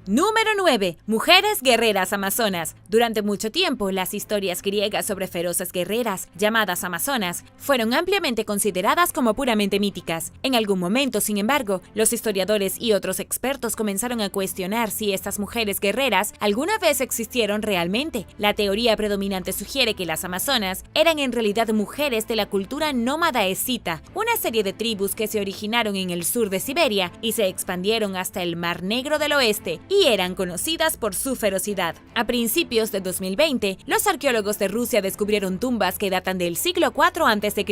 Número 9. Mujeres guerreras amazonas. Durante mucho tiempo, las historias griegas sobre feroces guerreras, llamadas amazonas, fueron ampliamente consideradas como puramente míticas. En algún momento, sin embargo, los historiadores y otros expertos comenzaron a cuestionar si estas mujeres guerreras alguna vez existieron realmente. La teoría predominante sugiere que las amazonas eran en realidad mujeres de la cultura nómada escita, una serie de tribus que se originaron en el sur de Siberia y se expandieron hasta el Mar Negro del Oeste, y eran conocidas por su ferocidad. A principios de 2020, los arqueólogos de Rusia descubrieron tumbas que datan del siglo IV a.C.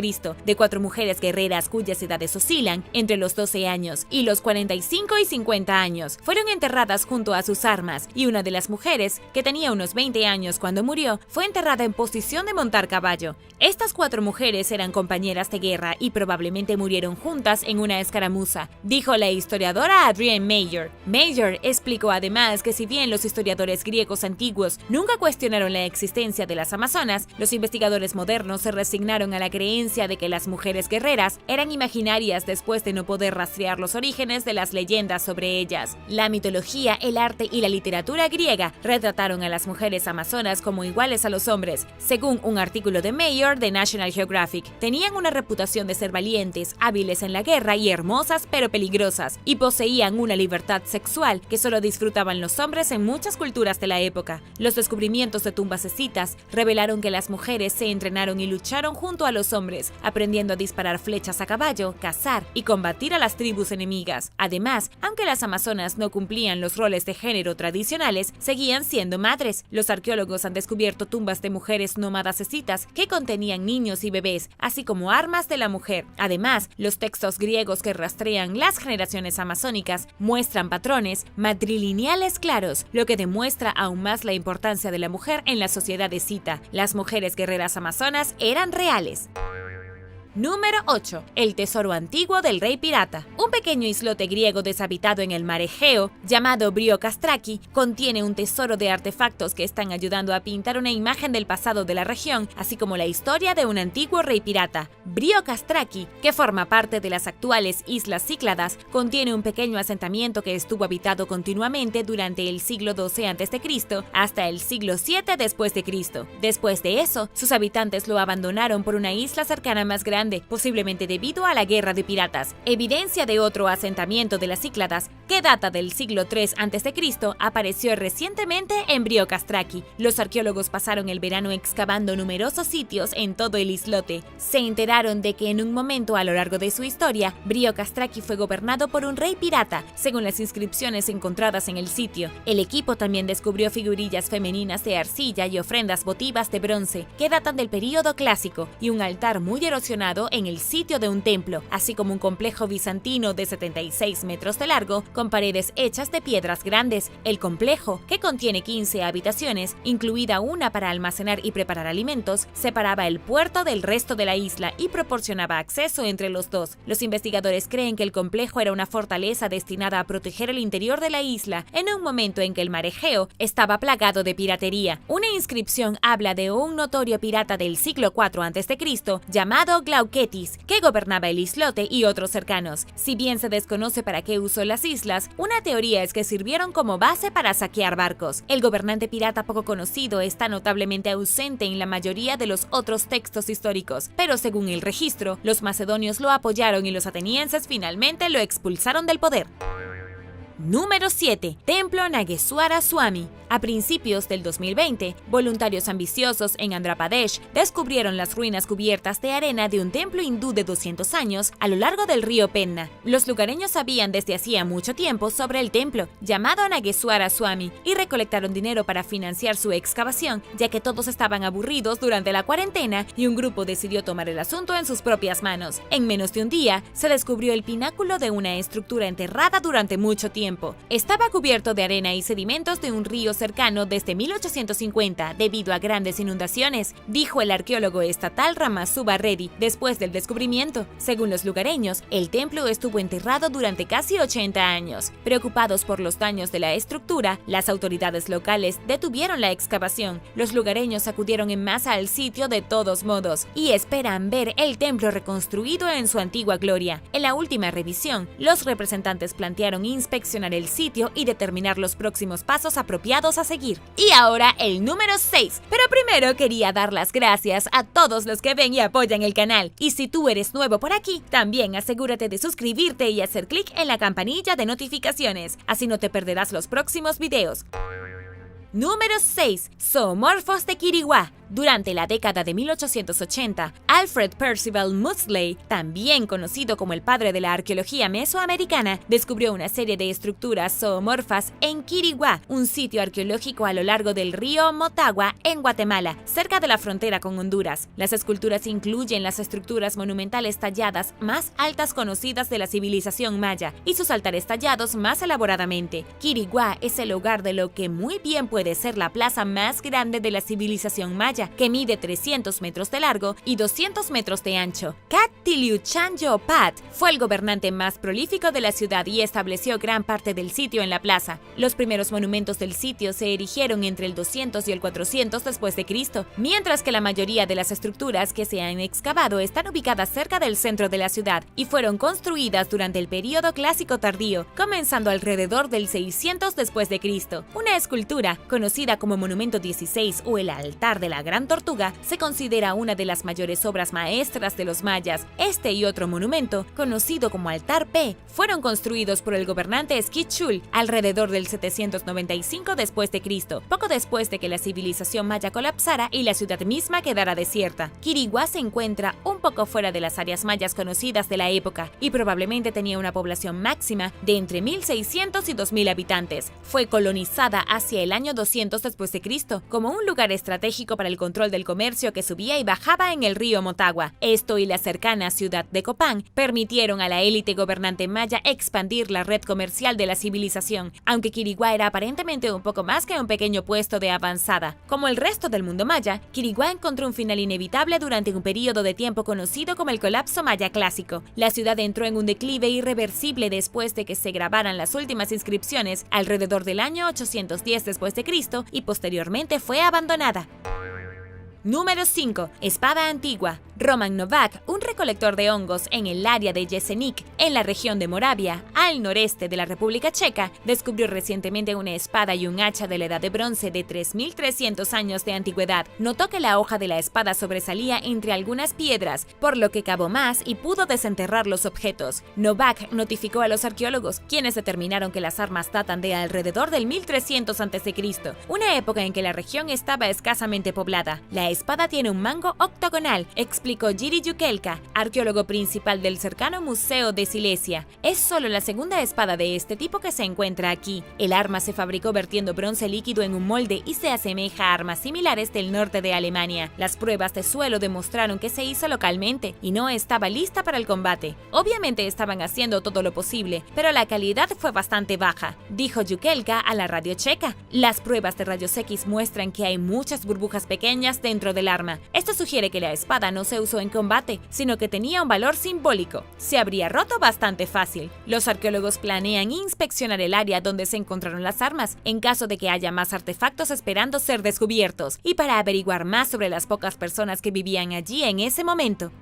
de 4 mujeres guerreras cuyas edades oscilan entre los 12 años y los 45 y 50 años. Fueron enterradas junto a sus armas, y una de las mujeres, que tenía unos 20 años cuando murió, fue enterrada en posición de montar caballo. Estas 4 mujeres eran compañeras de guerra y probablemente murieron juntas en una escaramuza, dijo la historiadora Adrienne Mayer. Mayer explicó además que si bien los historiadores griegos antiguos nunca cuestionaron la existencia de las amazonas, los investigadores modernos se resignaron a la creencia de que las mujeres guerreras eran imaginarias después de no poder rastrear los orígenes de las leyendas sobre ellas. La mitología, el arte y la literatura griega retrataron a las mujeres amazonas como iguales a los hombres. Según un artículo de Mayer de National Geographic, tenían una reputación de ser valientes, hábiles en la guerra y hermosas pero peligrosas, y poseían una libertad sexual que solo disfrutaban los hombres en muchas culturas de la época. Los descubrimientos de tumbas escitas revelaron que las mujeres se entrenaron y lucharon junto a los hombres, aprendiendo a disparar flechas a caballo, cazar y combatir a las tribus enemigas. Además, aunque las amazonas no cumplían los roles de género tradicionales, seguían siendo madres. Los arqueólogos han descubierto tumbas de mujeres nómadas escitas que contenían niños y bebés, así como armas de la mujer. Además, los textos griegos que rastrean las generaciones amazónicas muestran patrones matrilineales claros, lo que demuestra aún más la importancia de la mujer en la sociedad escita. Las mujeres guerreras amazonas eran reales. Número 8. El tesoro antiguo del rey pirata. Un pequeño islote griego deshabitado en el mar Egeo, llamado Briocastraki, contiene un tesoro de artefactos que están ayudando a pintar una imagen del pasado de la región, así como la historia de un antiguo rey pirata. Briocastraki, que forma parte de las actuales Islas Cícladas, contiene un pequeño asentamiento que estuvo habitado continuamente durante el siglo XII a.C. hasta el siglo VII después de Cristo. Después de eso, sus habitantes lo abandonaron por una isla cercana más grande, posiblemente debido a la guerra de piratas. Evidencia de otro asentamiento de las Cícladas, que data del siglo III a.C., apareció recientemente en Briocastraki. Los arqueólogos pasaron el verano excavando numerosos sitios en todo el islote. Se enteraron de que en un momento a lo largo de su historia, Briocastraki fue gobernado por un rey pirata, según las inscripciones encontradas en el sitio. El equipo también descubrió figurillas femeninas de arcilla y ofrendas votivas de bronce, que datan del período clásico, y un altar muy erosionado en el sitio de un templo, así como un complejo bizantino de 76 metros de largo con paredes hechas de piedras grandes. El complejo, que contiene 15 habitaciones, incluida una para almacenar y preparar alimentos, separaba el puerto del resto de la isla y proporcionaba acceso entre los dos. Los investigadores creen que el complejo era una fortaleza destinada a proteger el interior de la isla en un momento en que el mar Egeo estaba plagado de piratería. Una inscripción habla de un notorio pirata del siglo IV a.C. llamado Glauquetis, que gobernaba el islote y otros cercanos. Si bien se desconoce para qué usó las islas, una teoría es que sirvieron como base para saquear barcos. El gobernante pirata poco conocido está notablemente ausente en la mayoría de los otros textos históricos, pero según el registro, los macedonios lo apoyaron y los atenienses finalmente lo expulsaron del poder. Número 7. Templo Nageswara Swami. A principios del 2020, voluntarios ambiciosos en Andhra Pradesh descubrieron las ruinas cubiertas de arena de un templo hindú de 200 años a lo largo del río Penna. Los lugareños sabían desde hacía mucho tiempo sobre el templo, llamado Nageswara Swami, y recolectaron dinero para financiar su excavación, ya que todos estaban aburridos durante la cuarentena y un grupo decidió tomar el asunto en sus propias manos. En menos de un día, se descubrió el pináculo de una estructura enterrada durante mucho tiempo. Estaba cubierto de arena y sedimentos de un río cercano desde 1850 debido a grandes inundaciones, dijo el arqueólogo estatal Ramasubba Reddy después del descubrimiento. Según los lugareños, el templo estuvo enterrado durante casi 80 años. Preocupados por los daños de la estructura, las autoridades locales detuvieron la excavación. Los lugareños acudieron en masa al sitio de todos modos y esperan ver el templo reconstruido en su antigua gloria. En la última revisión, los representantes plantearon inspeccionar inspeccionar el sitio y determinar los próximos pasos apropiados a seguir. Y ahora el número 6. Pero primero quería dar las gracias a todos los que ven y apoyan el canal. Y si tú eres nuevo por aquí, también asegúrate de suscribirte y hacer clic en la campanilla de notificaciones. Así no te perderás los próximos videos. Número 6. Zoomorphos de Quiriguá. Durante la década de 1880, Alfred Percival Maudslay, también conocido como el padre de la arqueología mesoamericana, descubrió una serie de estructuras zoomorfas en Quiriguá, un sitio arqueológico a lo largo del río Motagua, en Guatemala, cerca de la frontera con Honduras. Las esculturas incluyen las estructuras monumentales talladas más altas conocidas de la civilización maya y sus altares tallados más elaboradamente. Quiriguá es el hogar de lo que muy bien puede ser la plaza más grande de la civilización maya, que mide 300 metros de largo y 200 metros de ancho. Cat Tiliuchan Pat fue el gobernante más prolífico de la ciudad y estableció gran parte del sitio en la plaza. Los primeros monumentos del sitio se erigieron entre el 200 y el 400 después de Cristo, mientras que la mayoría de las estructuras que se han excavado están ubicadas cerca del centro de la ciudad y fueron construidas durante el período clásico tardío, comenzando alrededor del 600 después de Cristo. Una escultura, conocida como Monumento 16 o el Altar de la Gran Tortuga, se considera una de las mayores obras maestras de los mayas. Este y otro monumento, conocido como Altar P, fueron construidos por el gobernante Esquichul alrededor del 795 después de Cristo, poco después de que la civilización maya colapsara y la ciudad misma quedara desierta. Quiriguá se encuentra un poco fuera de las áreas mayas conocidas de la época y probablemente tenía una población máxima de entre 1.600 y 2.000 habitantes. Fue colonizada hacia el año 200 después de Cristo como un lugar estratégico para el control del comercio que subía y bajaba en el río Motagua. Esto y la cercana ciudad de Copán permitieron a la élite gobernante maya expandir la red comercial de la civilización, aunque Quiriguá era aparentemente un poco más que un pequeño puesto de avanzada. Como el resto del mundo maya, Quiriguá encontró un final inevitable durante un periodo de tiempo conocido como el colapso maya clásico. La ciudad entró en un declive irreversible después de que se grabaran las últimas inscripciones alrededor del año 810 después de Cristo y posteriormente fue abandonada. Número 5. Espada antigua. Roman Novak, un recolector de hongos en el área de Jeseník, en la región de Moravia, al noreste de la República Checa, descubrió recientemente una espada y un hacha de la Edad de Bronce de 3.300 años de antigüedad. Notó que la hoja de la espada sobresalía entre algunas piedras, por lo que cavó más y pudo desenterrar los objetos. Novak notificó a los arqueólogos, quienes determinaron que las armas datan de alrededor del 1300 a.C., una época en que la región estaba escasamente poblada. La espada tiene un mango octogonal, explicó Jiri Jukelka, arqueólogo principal del cercano Museo de Silesia. Es solo la segunda espada de este tipo que se encuentra aquí. El arma se fabricó vertiendo bronce líquido en un molde y se asemeja a armas similares del norte de Alemania. Las pruebas de suelo demostraron que se hizo localmente y no estaba lista para el combate. Obviamente estaban haciendo todo lo posible, pero la calidad fue bastante baja, dijo Jukelka a la radio checa. Las pruebas de rayos X muestran que hay muchas burbujas pequeñas dentro del arma. Esto sugiere que la espada no se usó en combate, sino que tenía un valor simbólico. Se habría roto bastante fácil. Los arqueólogos planean inspeccionar el área donde se encontraron las armas, en caso de que haya más artefactos esperando ser descubiertos, y para averiguar más sobre las pocas personas que vivían allí en ese momento.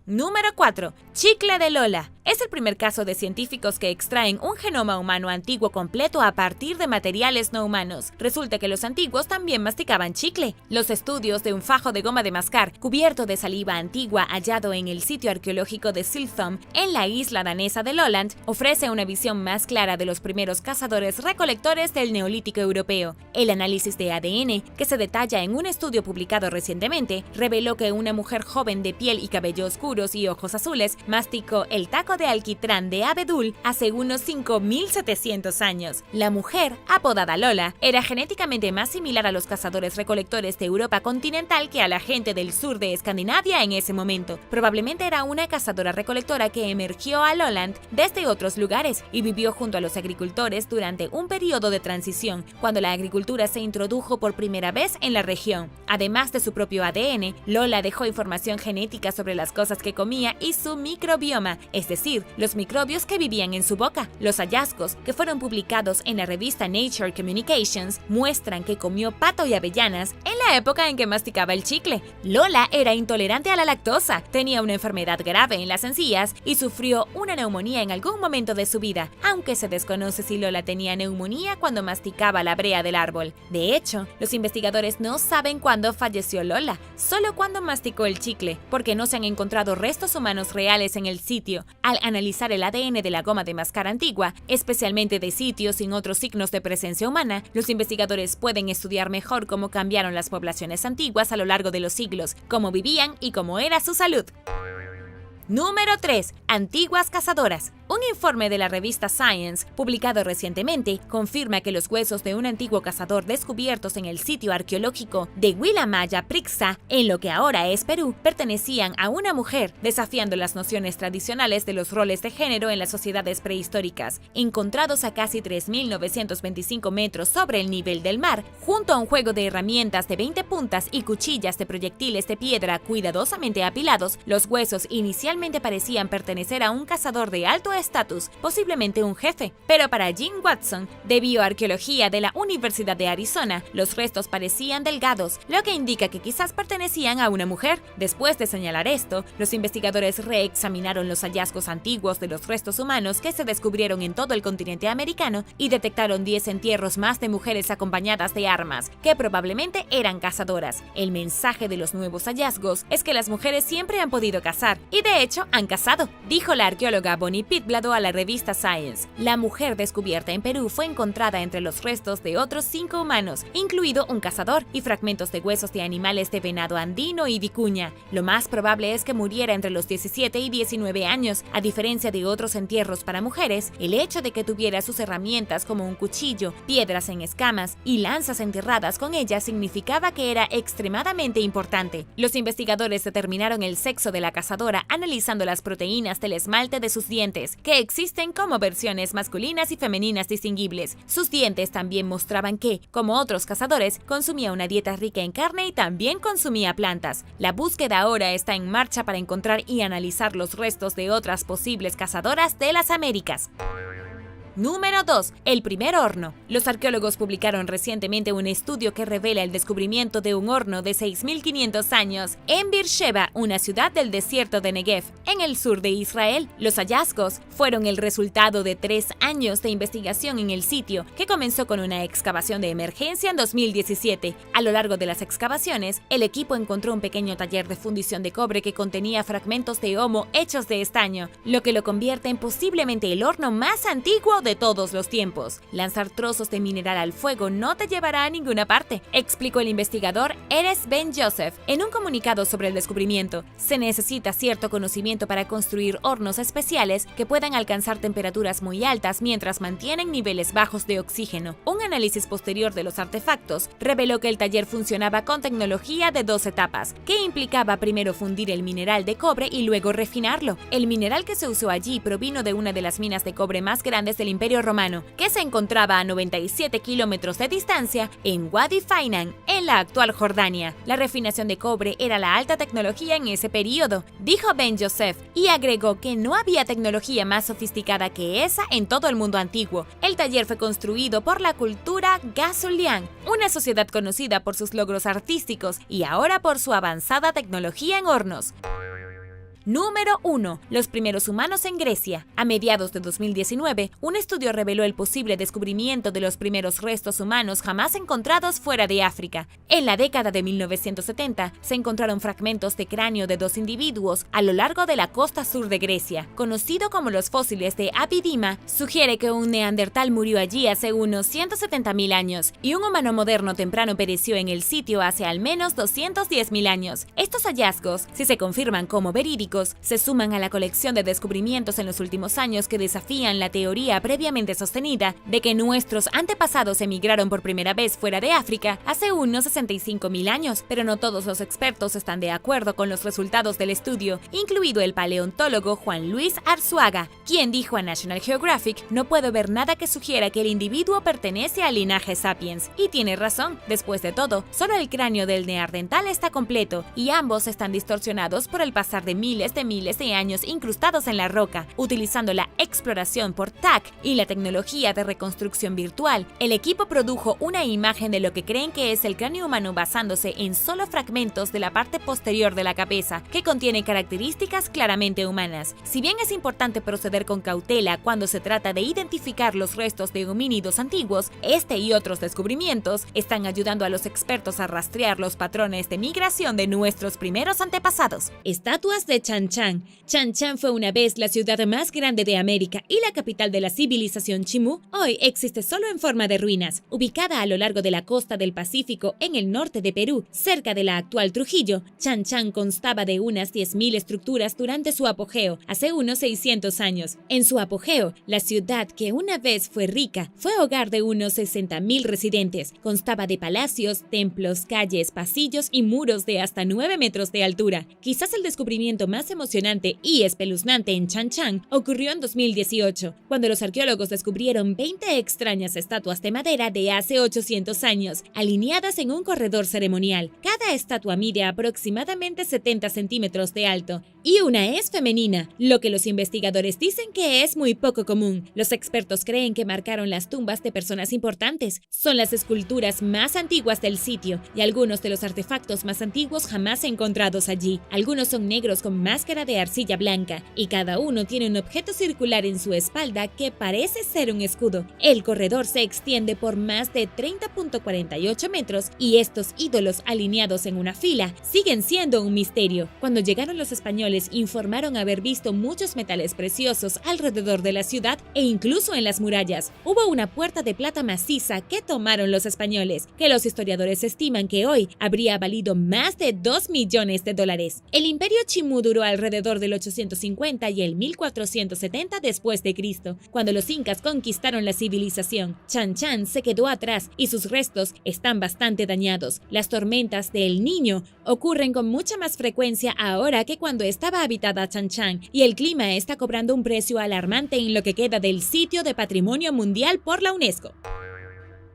Número 4. Chicle de Lola. Es el primer caso de científicos que extraen un genoma humano antiguo completo a partir de materiales no humanos. Resulta que los antiguos también masticaban chicle. Los estudios de un fajo de goma de mascar cubierto de saliva antigua hallado en el sitio arqueológico de Siltham, en la isla danesa de Lolland, ofrece una visión más clara de los primeros cazadores-recolectores del Neolítico europeo. El análisis de ADN, que se detalla en un estudio publicado recientemente, reveló que una mujer joven de piel y cabello oscuros y ojos azules masticó el taco de alquitrán de abedul hace unos 5.700 años. La mujer, apodada Lola, era genéticamente más similar a los cazadores-recolectores de Europa continental que a la gente del sur de Escandinavia en ese momento. Probablemente era una cazadora-recolectora que emergió a Lolland desde otros lugares y vivió junto a los agricultores durante un periodo de transición, cuando la agricultura se introdujo por primera vez en la región. Además de su propio ADN, Lola dejó información genética sobre las cosas que comía y su microbioma, es decir, decir, los microbios que vivían en su boca. Los hallazgos, que fueron publicados en la revista Nature Communications, muestran que comió pato y avellanas en la época en que masticaba el chicle. Lola era intolerante a la lactosa, tenía una enfermedad grave en las encías y sufrió una neumonía en algún momento de su vida, aunque se desconoce si Lola tenía neumonía cuando masticaba la brea del árbol. De hecho, los investigadores no saben cuándo falleció Lola, solo cuando masticó el chicle, porque no se han encontrado restos humanos reales en el sitio. Al analizar el ADN de la goma de mascar antigua, especialmente de sitios sin otros signos de presencia humana, los investigadores pueden estudiar mejor cómo cambiaron las poblaciones antiguas a lo largo de los siglos, cómo vivían y cómo era su salud. Número 3. Antiguas cazadoras. Un informe de la revista Science, publicado recientemente, confirma que los huesos de un antiguo cazador descubiertos en el sitio arqueológico de Huillamaya Prixa, en lo que ahora es Perú, pertenecían a una mujer, desafiando las nociones tradicionales de los roles de género en las sociedades prehistóricas. Encontrados a casi 3.925 metros sobre el nivel del mar, junto a un juego de herramientas de 20 puntas y cuchillas de proyectiles de piedra cuidadosamente apilados, los huesos inicialmente parecían pertenecer a un cazador de alto estatus, posiblemente un jefe. Pero para Jim Watson, de Bioarqueología de la Universidad de Arizona, los restos parecían delgados, lo que indica que quizás pertenecían a una mujer. Después de señalar esto, los investigadores reexaminaron los hallazgos antiguos de los restos humanos que se descubrieron en todo el continente americano y detectaron 10 entierros más de mujeres acompañadas de armas, que probablemente eran cazadoras. El mensaje de los nuevos hallazgos es que las mujeres siempre han podido cazar, y de hecho han cazado, dijo la arqueóloga Bonnie Pitblado a la revista Science. La mujer descubierta en Perú fue encontrada entre los restos de otros 5 humanos, incluido un cazador, y fragmentos de huesos de animales de venado andino y vicuña. Lo más probable es que muriera entre los 17 y 19 años. A diferencia de otros entierros para mujeres, el hecho de que tuviera sus herramientas como un cuchillo, piedras en escamas y lanzas enterradas con ellas significaba que era extremadamente importante. Los investigadores determinaron el sexo de la cazadora analizando las proteínas del esmalte de sus dientes, que existen como versiones masculinas y femeninas distinguibles. Sus dientes también mostraban que, como otros cazadores, consumía una dieta rica en carne y también consumía plantas. La búsqueda ahora está en marcha para encontrar y analizar los restos de otras posibles cazadoras de las Américas. Número 2. El primer horno. Los arqueólogos publicaron recientemente un estudio que revela el descubrimiento de un horno de 6.500 años en Beersheba, una ciudad del desierto de Negev, en el sur de Israel. Los hallazgos fueron el resultado de 3 años de investigación en el sitio, que comenzó con una excavación de emergencia en 2017. A lo largo de las excavaciones, el equipo encontró un pequeño taller de fundición de cobre que contenía fragmentos de homo hechos de estaño, lo que lo convierte en posiblemente el horno más antiguo de todos los tiempos. Lanzar trozos de mineral al fuego no te llevará a ninguna parte, explicó el investigador Erez Ben Joseph en un comunicado sobre el descubrimiento. Se necesita cierto conocimiento para construir hornos especiales que puedan alcanzar temperaturas muy altas mientras mantienen niveles bajos de oxígeno. Un análisis posterior de los artefactos reveló que el taller funcionaba con tecnología de 2 etapas, que implicaba primero fundir el mineral de cobre y luego refinarlo. El mineral que se usó allí provino de una de las minas de cobre más grandes del Imperio Romano, que se encontraba a 97 kilómetros de distancia en Wadi Fainan, en la actual Jordania. La refinación de cobre era la alta tecnología en ese periodo, dijo Ben Joseph, y agregó que no había tecnología más sofisticada que esa en todo el mundo antiguo. El taller fue construido por la cultura Gasulian, una sociedad conocida por sus logros artísticos y ahora por su avanzada tecnología en hornos. Número 1. Los primeros humanos en Grecia. A mediados de 2019, un estudio reveló el posible descubrimiento de los primeros restos humanos jamás encontrados fuera de África. En la década de 1970, se encontraron fragmentos de cráneo de 2 individuos a lo largo de la costa sur de Grecia. Conocido como los fósiles de Abidima, sugiere que un neandertal murió allí hace unos 170.000 años y un humano moderno temprano pereció en el sitio hace al menos 210.000 años. Estos hallazgos, si se confirman como verídicos, se suman a la colección de descubrimientos en los últimos años que desafían la teoría previamente sostenida de que nuestros antepasados emigraron por primera vez fuera de África hace unos 65.000 años, pero no todos los expertos están de acuerdo con los resultados del estudio, incluido el paleontólogo Juan Luis Arzuaga, quien dijo a National Geographic: "No puedo ver nada que sugiera que el individuo pertenece al linaje sapiens", y tiene razón. Después de todo, solo el cráneo del neandertal está completo y ambos están distorsionados por el pasar de miles miles de años incrustados en la roca. Utilizando la exploración por TAC y la tecnología de reconstrucción virtual, el equipo produjo una imagen de lo que creen que es el cráneo humano basándose en solo fragmentos de la parte posterior de la cabeza, que contiene características claramente humanas. Si bien es importante proceder con cautela cuando se trata de identificar los restos de homínidos antiguos, este y otros descubrimientos están ayudando a los expertos a rastrear los patrones de migración de nuestros primeros antepasados. Estatuas de Chan Chan. Chan Chan fue una vez la ciudad más grande de América y la capital de la civilización Chimú. Hoy existe solo en forma de ruinas. Ubicada a lo largo de la costa del Pacífico en el norte de Perú, cerca de la actual Trujillo, Chan Chan constaba de unas 10.000 estructuras durante su apogeo, hace unos 600 años. En su apogeo, la ciudad, que una vez fue rica, fue hogar de unos 60.000 residentes. Constaba de palacios, templos, calles, pasillos y muros de hasta 9 metros de altura. Quizás el descubrimiento más emocionante y espeluznante en Chan Chan ocurrió en 2018, cuando los arqueólogos descubrieron 20 extrañas estatuas de madera de hace 800 años, alineadas en un corredor ceremonial. Cada estatua mide aproximadamente 70 centímetros de alto y una es femenina, lo que los investigadores dicen que es muy poco común. Los expertos creen que marcaron las tumbas de personas importantes. Son las esculturas más antiguas del sitio y algunos de los artefactos más antiguos jamás encontrados allí. Algunos son negros con máscara de arcilla blanca y cada uno tiene un objeto circular en su espalda que parece ser un escudo. El corredor se extiende por más de 30.48 metros y estos ídolos alineados en una fila siguen siendo un misterio. Cuando llegaron los españoles, informaron haber visto muchos metales preciosos alrededor de la ciudad e incluso en las murallas. Hubo una puerta de plata maciza que tomaron los españoles, que los historiadores estiman que hoy habría valido más de $2 millones. El imperio Chimú duró alrededor del 850 y el 1470 después de Cristo, cuando los incas conquistaron la civilización. Chan Chan se quedó atrás y sus restos están bastante dañados. Las tormentas del Niño ocurren con mucha más frecuencia ahora que cuando estaba habitada Chan Chan, y el clima está cobrando un precio alarmante en lo que queda del sitio de Patrimonio Mundial por la UNESCO.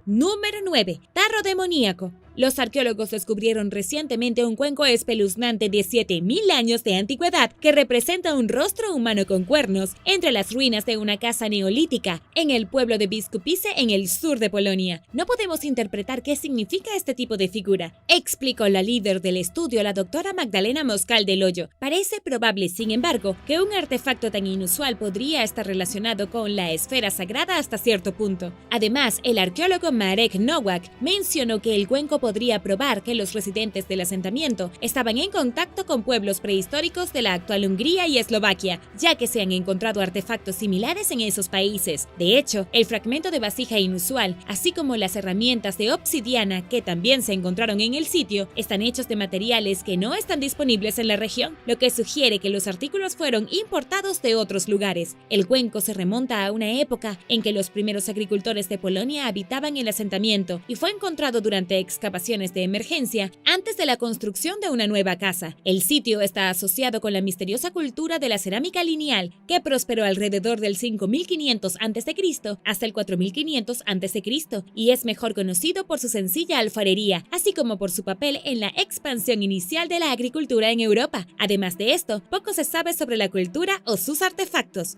Número 9. Tarro demoníaco. Los arqueólogos descubrieron recientemente un cuenco espeluznante de 7.000 años de antigüedad que representa un rostro humano con cuernos entre las ruinas de una casa neolítica en el pueblo de Biskupice en el sur de Polonia. No podemos interpretar qué significa este tipo de figura, explicó la líder del estudio, la doctora Magdalena Moscal del Hoyo. Parece probable, sin embargo, que un artefacto tan inusual podría estar relacionado con la esfera sagrada hasta cierto punto. Además, el arqueólogo Marek Nowak mencionó que el cuenco podría probar que los residentes del asentamiento estaban en contacto con pueblos prehistóricos de la actual Hungría y Eslovaquia, ya que se han encontrado artefactos similares en esos países. De hecho, el fragmento de vasija inusual, así como las herramientas de obsidiana que también se encontraron en el sitio, están hechos de materiales que no están disponibles en la región, lo que sugiere que los artículos fueron importados de otros lugares. El cuenco se remonta a una época en que los primeros agricultores de Polonia habitaban el asentamiento y fue encontrado durante excavaciones de emergencia antes de la construcción de una nueva casa. El sitio está asociado con la misteriosa cultura de la cerámica lineal, que prosperó alrededor del 5500 a.C. hasta el 4500 a.C. y es mejor conocido por su sencilla alfarería, así como por su papel en la expansión inicial de la agricultura en Europa. Además de esto, poco se sabe sobre la cultura o sus artefactos.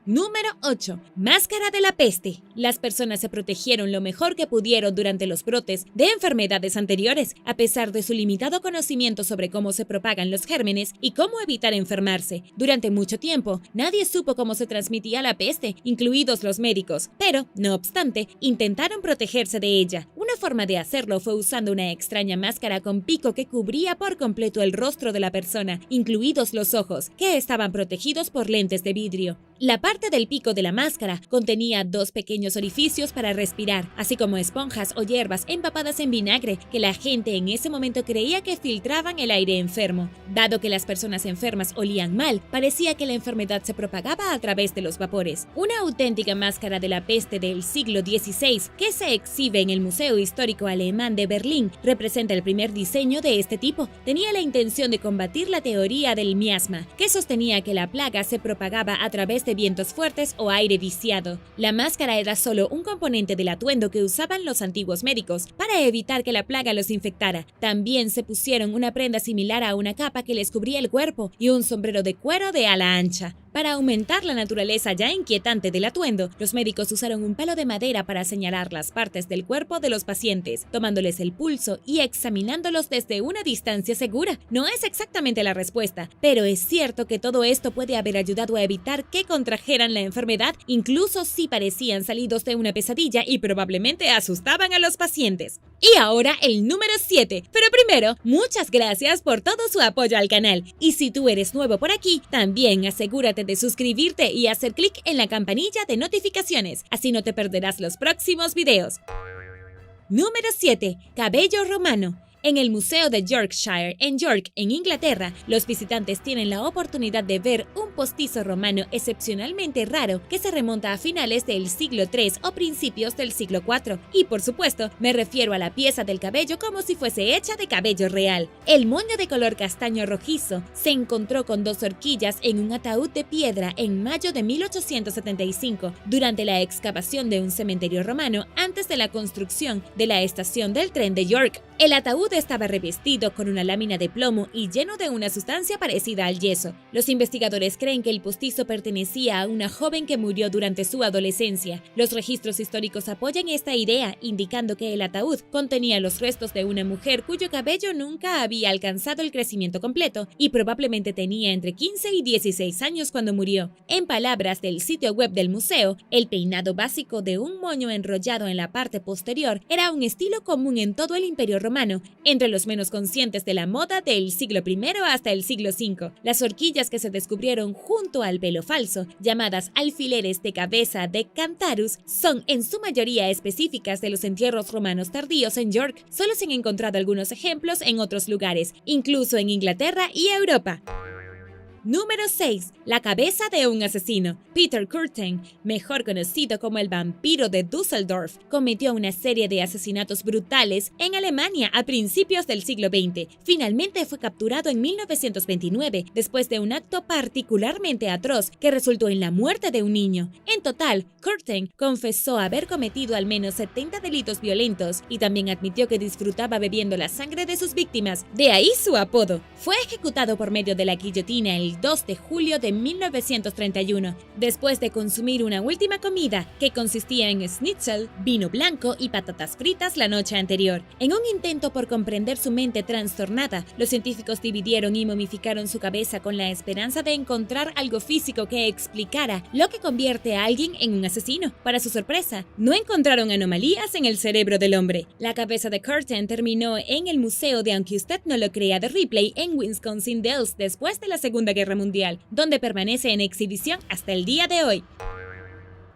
Número 8. Máscara de la peste. Las personas se protegieron lo mejor que pudieron durante los brotes de enfermedades anteriores, a pesar de su limitado conocimiento sobre cómo se propagan los gérmenes y cómo evitar enfermarse. Durante mucho tiempo, nadie supo cómo se transmitía la peste, incluidos los médicos, pero, no obstante, intentaron protegerse de ella. Una forma de hacerlo fue usando una extraña máscara con pico que cubría por completo el rostro de la persona, incluidos los ojos, que estaban protegidos por lentes de vidrio. La parte del pico de la máscara contenía 2 pequeños orificios para respirar, así como esponjas o hierbas empapadas en vinagre que la gente en ese momento creía que filtraban el aire enfermo. Dado que las personas enfermas olían mal, parecía que la enfermedad se propagaba a través de los vapores. Una auténtica máscara de la peste del siglo XVI que se exhibe en el Museo Histórico Alemán de Berlín representa el primer diseño de este tipo. Tenía la intención de combatir la teoría del miasma, que sostenía que la plaga se propagaba a través de de vientos fuertes o aire viciado. La máscara era solo un componente del atuendo que usaban los antiguos médicos para evitar que la plaga los infectara. También se pusieron una prenda similar a una capa que les cubría el cuerpo y un sombrero de cuero de ala ancha. Para aumentar la naturaleza ya inquietante del atuendo, los médicos usaron un palo de madera para señalar las partes del cuerpo de los pacientes, tomándoles el pulso y examinándolos desde una distancia segura. No es exactamente la respuesta, pero es cierto que todo esto puede haber ayudado a evitar que contrajeran la enfermedad, incluso si parecían salidos de una pesadilla y probablemente asustaban a los pacientes. Y ahora el número 7. Pero primero, muchas gracias por todo su apoyo al canal. Y si tú eres nuevo por aquí, también asegúrate de suscribirte y hacer clic en la campanilla de notificaciones. Así no te perderás los próximos videos. Número 7. Cabello romano. En el Museo de Yorkshire, en York, en Inglaterra, los visitantes tienen la oportunidad de ver un postizo romano excepcionalmente raro que se remonta a finales del siglo III o principios del siglo IV. Y por supuesto, me refiero a la pieza del cabello como si fuese hecha de cabello real. El moño de color castaño rojizo se encontró con 2 horquillas en un ataúd de piedra en mayo de 1875, durante la excavación de un cementerio romano antes de la construcción de la estación del tren de York. El ataúd estaba revestido con una lámina de plomo y lleno de una sustancia parecida al yeso. Los investigadores creen que el postizo pertenecía a una joven que murió durante su adolescencia. Los registros históricos apoyan esta idea, indicando que el ataúd contenía los restos de una mujer cuyo cabello nunca había alcanzado el crecimiento completo y probablemente tenía entre 15 y 16 años cuando murió. En palabras del sitio web del museo, el peinado básico de un moño enrollado en la parte posterior era un estilo común en todo el Imperio Romano, entre los menos conscientes de la moda del siglo I hasta el siglo V. Las horquillas que se descubrieron junto al pelo falso, llamadas alfileres de cabeza de Cantarus, son en su mayoría específicas de los entierros romanos tardíos en York. Solo se han encontrado algunos ejemplos en otros lugares, incluso en Inglaterra y Europa. Número 6. La cabeza de un asesino. Peter Kürten, mejor conocido como el vampiro de Düsseldorf, cometió una serie de asesinatos brutales en Alemania a principios del siglo XX. Finalmente fue capturado en 1929 después de un acto particularmente atroz que resultó en la muerte de un niño. En total, Kürten confesó haber cometido al menos 70 delitos violentos y también admitió que disfrutaba bebiendo la sangre de sus víctimas. De ahí su apodo. Fue ejecutado por medio de la guillotina el 2 de julio de 1931, después de consumir una última comida que consistía en schnitzel, vino blanco y patatas fritas la noche anterior. En un intento por comprender su mente trastornada, los científicos dividieron y momificaron su cabeza con la esperanza de encontrar algo físico que explicara lo que convierte a alguien en un asesino. Para su sorpresa, no encontraron anomalías en el cerebro del hombre. La cabeza de Kürten terminó en el museo de, aunque usted no lo crea, de Ripley en Wisconsin Dells después de la Segunda Guerra Mundial, donde permanece en exhibición hasta el día de hoy.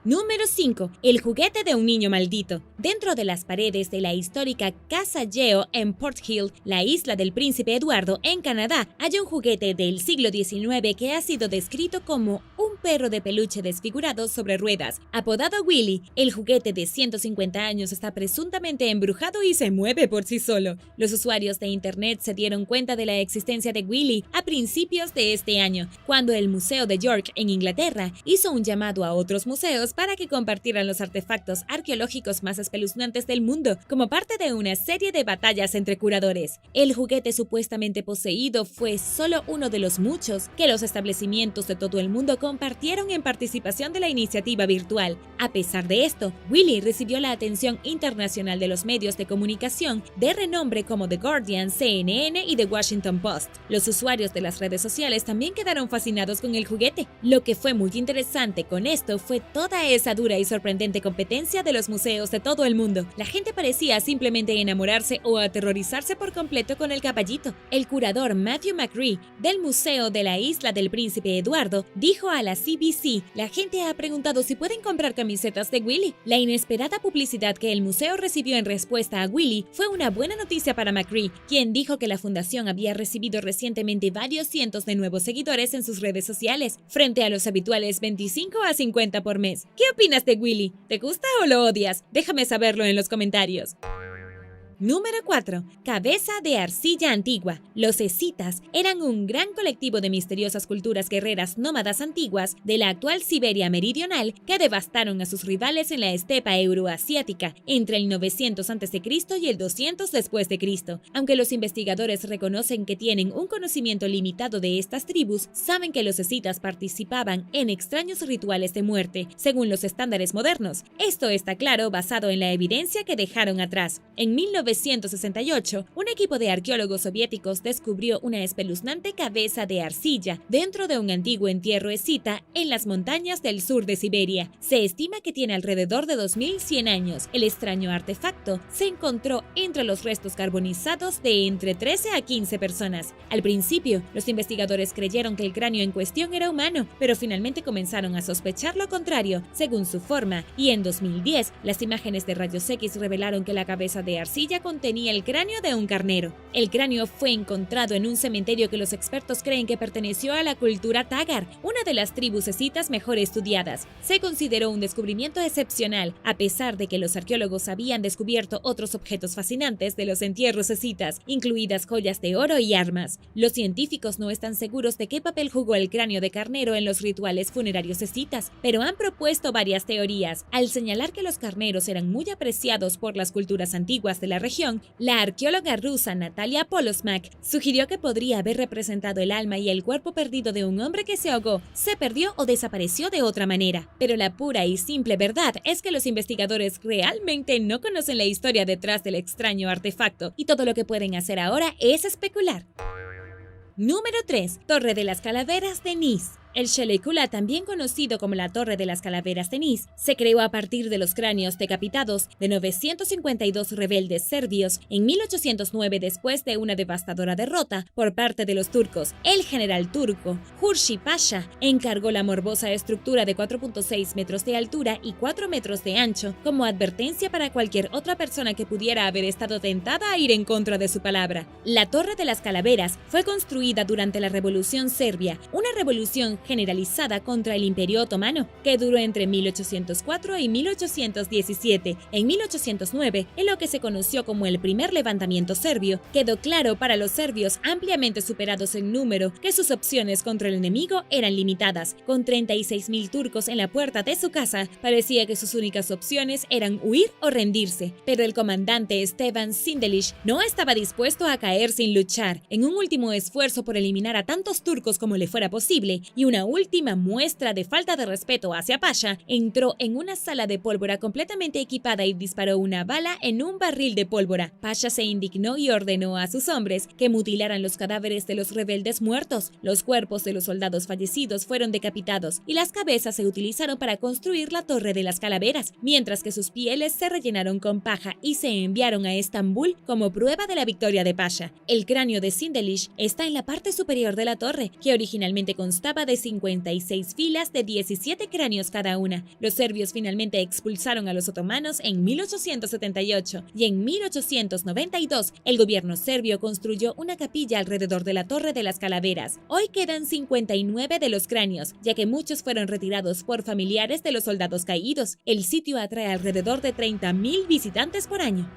Número 5. El juguete de un niño maldito. Dentro de las paredes de la histórica Casa Yeo en Port Hill, la isla del Príncipe Eduardo en Canadá, hay un juguete del siglo XIX que ha sido descrito como un perro de peluche desfigurado sobre ruedas. Apodado Willy, el juguete de 150 años está presuntamente embrujado y se mueve por sí solo. Los usuarios de internet se dieron cuenta de la existencia de Willy a principios de este año, cuando el Museo de York en Inglaterra hizo un llamado a otros museos para que compartieran los artefactos arqueológicos más espeluznantes del mundo como parte de una serie de batallas entre curadores. El juguete supuestamente poseído fue solo uno de los muchos que los establecimientos de todo el mundo compartieron en participación de la iniciativa virtual. A pesar de esto, Willy recibió la atención internacional de los medios de comunicación de renombre como The Guardian, CNN y The Washington Post. Los usuarios de las redes sociales también quedaron fascinados con el juguete. Lo que fue muy interesante con esto fue toda esa dura y sorprendente competencia de los museos de todo el mundo. La gente parecía simplemente enamorarse o aterrorizarse por completo con el caballito. El curador Matthew McRee del Museo de la Isla del Príncipe Eduardo dijo a la CBC: "La gente ha preguntado si pueden comprar camisetas de Willy". La inesperada publicidad que el museo recibió en respuesta a Willy fue una buena noticia para McRee, quien dijo que la fundación había recibido recientemente varios cientos de nuevos seguidores en sus redes sociales, frente a los habituales 25 a 50 por mes. ¿Qué opinas de Willy? ¿Te gusta o lo odias? Déjame saberlo en los comentarios. Número 4. Cabeza de arcilla antigua. Los escitas eran un gran colectivo de misteriosas culturas guerreras nómadas antiguas de la actual Siberia meridional que devastaron a sus rivales en la estepa euroasiática entre el 900 a.C. y el 200 después de Cristo. Aunque los investigadores reconocen que tienen un conocimiento limitado de estas tribus, saben que los escitas participaban en extraños rituales de muerte, según los estándares modernos. Esto está claro basado en la evidencia que dejaron atrás. En 1968, un equipo de arqueólogos soviéticos descubrió una espeluznante cabeza de arcilla dentro de un antiguo entierro escita en las montañas del sur de Siberia. Se estima que tiene alrededor de 2100 años. El extraño artefacto se encontró entre los restos carbonizados de entre 13 a 15 personas. Al principio, los investigadores creyeron que el cráneo en cuestión era humano, pero finalmente comenzaron a sospechar lo contrario, según su forma, y en 2010, las imágenes de rayos X revelaron que la cabeza de arcilla contenía el cráneo de un carnero. El cráneo fue encontrado en un cementerio que los expertos creen que perteneció a la cultura Tagar, una de las tribus escitas mejor estudiadas. Se consideró un descubrimiento excepcional, a pesar de que los arqueólogos habían descubierto otros objetos fascinantes de los entierros escitas, incluidas joyas de oro y armas. Los científicos no están seguros de qué papel jugó el cráneo de carnero en los rituales funerarios escitas, pero han propuesto varias teorías. Al señalar que los carneros eran muy apreciados por las culturas antiguas de la región, la arqueóloga rusa Natalia Polosmak sugirió que podría haber representado el alma y el cuerpo perdido de un hombre que se ahogó, se perdió o desapareció de otra manera. Pero la pura y simple verdad es que los investigadores realmente no conocen la historia detrás del extraño artefacto y todo lo que pueden hacer ahora es especular. Número 3. Torre de las Calaveras de Niš. El Šelikula, también conocido como la Torre de las Calaveras de Niš, se creó a partir de los cráneos decapitados de 952 rebeldes serbios en 1809 después de una devastadora derrota por parte de los turcos. El general turco Hurshi Pasha encargó la morbosa estructura de 4.6 metros de altura y 4 metros de ancho como advertencia para cualquier otra persona que pudiera haber estado tentada a ir en contra de su palabra. La Torre de las Calaveras fue construida durante la Revolución Serbia, una revolución generalizada contra el Imperio Otomano, que duró entre 1804 y 1817. En 1809, en lo que se conoció como el primer levantamiento serbio, quedó claro para los serbios ampliamente superados en número que sus opciones contra el enemigo eran limitadas. Con 36.000 turcos en la puerta de su casa, parecía que sus únicas opciones eran huir o rendirse. Pero el comandante Stevan Sindelic no estaba dispuesto a caer sin luchar. En un último esfuerzo por eliminar a tantos turcos como le fuera posible, y una última muestra de falta de respeto hacia Pasha, entró en una sala de pólvora completamente equipada y disparó una bala en un barril de pólvora. Pasha se indignó y ordenó a sus hombres que mutilaran los cadáveres de los rebeldes muertos. Los cuerpos de los soldados fallecidos fueron decapitados y las cabezas se utilizaron para construir la Torre de las Calaveras, mientras que sus pieles se rellenaron con paja y se enviaron a Estambul como prueba de la victoria de Pasha. El cráneo de Sindelic está en la parte superior de la torre, que originalmente constaba de 56 filas de 17 cráneos cada una. Los serbios finalmente expulsaron a los otomanos en 1878 y en 1892 el gobierno serbio construyó una capilla alrededor de la Torre de las Calaveras. Hoy quedan 59 de los cráneos, ya que muchos fueron retirados por familiares de los soldados caídos. El sitio atrae alrededor de 30.000 visitantes por año.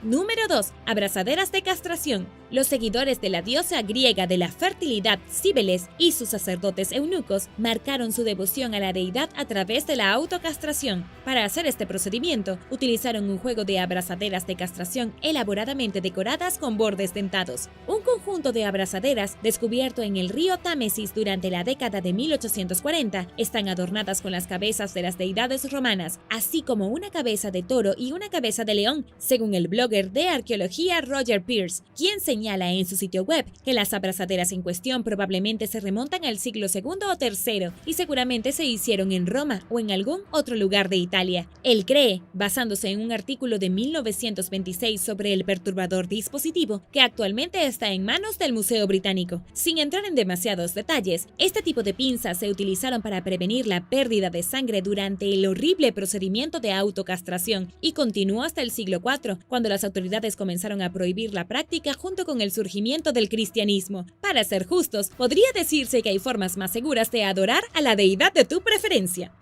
Número 2. Abrazaderas de castración. Los seguidores de la diosa griega de la fertilidad, Cíbeles, y sus sacerdotes eunucos marcaron su devoción a la deidad a través de la autocastración. Para hacer este procedimiento, utilizaron un juego de abrazaderas de castración elaboradamente decoradas con bordes dentados. Un conjunto de abrazaderas descubierto en el río Támesis durante la década de 1840 están adornadas con las cabezas de las deidades romanas, así como una cabeza de toro y una cabeza de león, según el blogger de arqueología Roger Pierce, quien señala en su sitio web que las abrazaderas en cuestión probablemente se remontan al siglo II o III y seguramente se hicieron en Roma o en algún otro lugar de Italia. Él cree, basándose en un artículo de 1926 sobre el perturbador dispositivo, que actualmente está en manos del Museo Británico. Sin entrar en demasiados detalles, este tipo de pinzas se utilizaron para prevenir la pérdida de sangre durante el horrible procedimiento de autocastración y continuó hasta el siglo IV, cuando las autoridades comenzaron a prohibir la práctica junto con el surgimiento del cristianismo. Para ser justos, podría decirse que hay formas más seguras de adorar a la deidad de tu preferencia.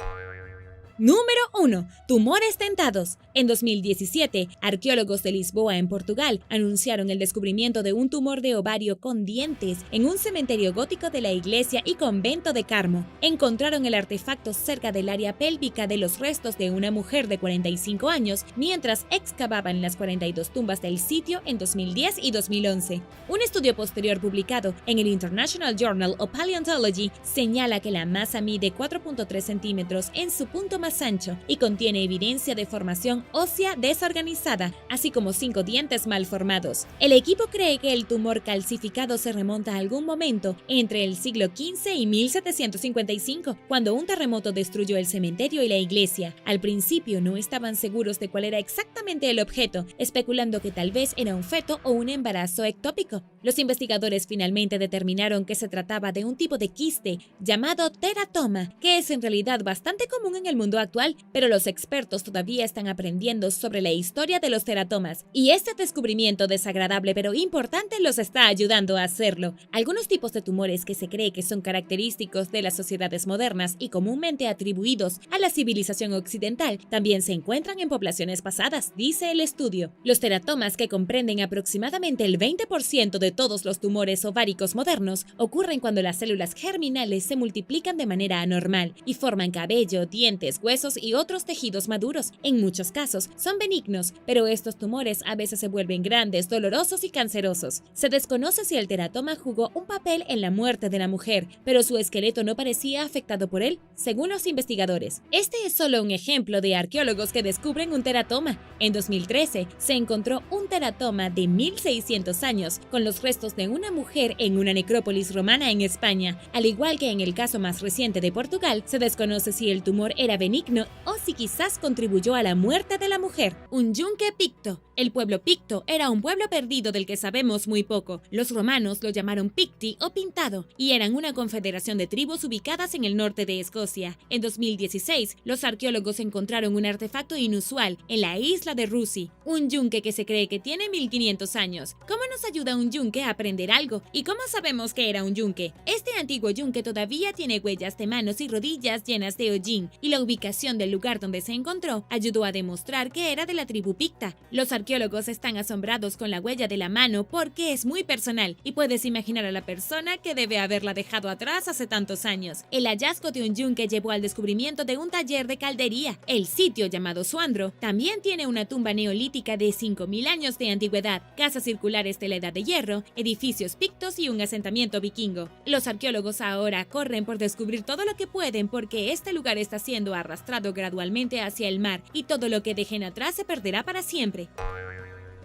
Número 1. Tumores dentados. En 2017, arqueólogos de Lisboa, en Portugal, anunciaron el descubrimiento de un tumor de ovario con dientes en un cementerio gótico de la iglesia y convento de Carmo. Encontraron el artefacto cerca del área pélvica de los restos de una mujer de 45 años mientras excavaban las 42 tumbas del sitio en 2010 y 2011. Un estudio posterior publicado en el International Journal of Paleontology señala que la masa mide 4.3 centímetros en su punto más ancho y contiene evidencia de formación ósea desorganizada, así como 5 dientes mal formados. El equipo cree que el tumor calcificado se remonta a algún momento entre el siglo XV y 1755, cuando un terremoto destruyó el cementerio y la iglesia. Al principio no estaban seguros de cuál era exactamente el objeto, especulando que tal vez era un feto o un embarazo ectópico. Los investigadores finalmente determinaron que se trataba de un tipo de quiste llamado teratoma, que es en realidad bastante común en el mundo actual, pero los expertos todavía están aprendiendo sobre la historia de los teratomas, y este descubrimiento desagradable pero importante los está ayudando a hacerlo. Algunos tipos de tumores que se cree que son característicos de las sociedades modernas y comúnmente atribuidos a la civilización occidental también se encuentran en poblaciones pasadas, dice el estudio. Los teratomas, que comprenden aproximadamente el 20% de todos los tumores ováricos modernos, ocurren cuando las células germinales se multiplican de manera anormal y forman cabello, dientes, huesos y otros tejidos maduros. En muchos casos son benignos, pero estos tumores a veces se vuelven grandes, dolorosos y cancerosos. Se desconoce si el teratoma jugó un papel en la muerte de la mujer, pero su esqueleto no parecía afectado por él, según los investigadores. Este es solo un ejemplo de arqueólogos que descubren un teratoma. En 2013 se encontró un teratoma de 1600 años con los restos de una mujer en una necrópolis romana en España. Al igual que en el caso más reciente de Portugal, se desconoce si el tumor era benigno o si quizás contribuyó a la muerte de la mujer. Un yunque picto. El pueblo picto era un pueblo perdido del que sabemos muy poco. Los romanos lo llamaron picti o pintado y eran una confederación de tribus ubicadas en el norte de Escocia. En 2016, los arqueólogos encontraron un artefacto inusual en la isla de Rusi, un yunque que se cree que tiene 1500 años. ¿Cómo nos ayuda un yunque a aprender algo? ¿Y cómo sabemos que era un yunque? Este antiguo yunque todavía tiene huellas de manos y rodillas llenas de hollín, y la ubicación del lugar donde se encontró ayudó a demostrar que era de la tribu picta. Los arqueólogos están asombrados con la huella de la mano porque es muy personal y puedes imaginar a la persona que debe haberla dejado atrás hace tantos años. El hallazgo de un yunque llevó al descubrimiento de un taller de caldería. El sitio, llamado Suandro, también tiene una tumba neolítica de 5000 años de antigüedad, casas circulares de la Edad de Hierro, edificios pictos y un asentamiento vikingo. Los arqueólogos ahora corren por descubrir todo lo que pueden porque este lugar está siendo arrastrado gradualmente hacia el mar y todo lo que dejen atrás se perderá para siempre.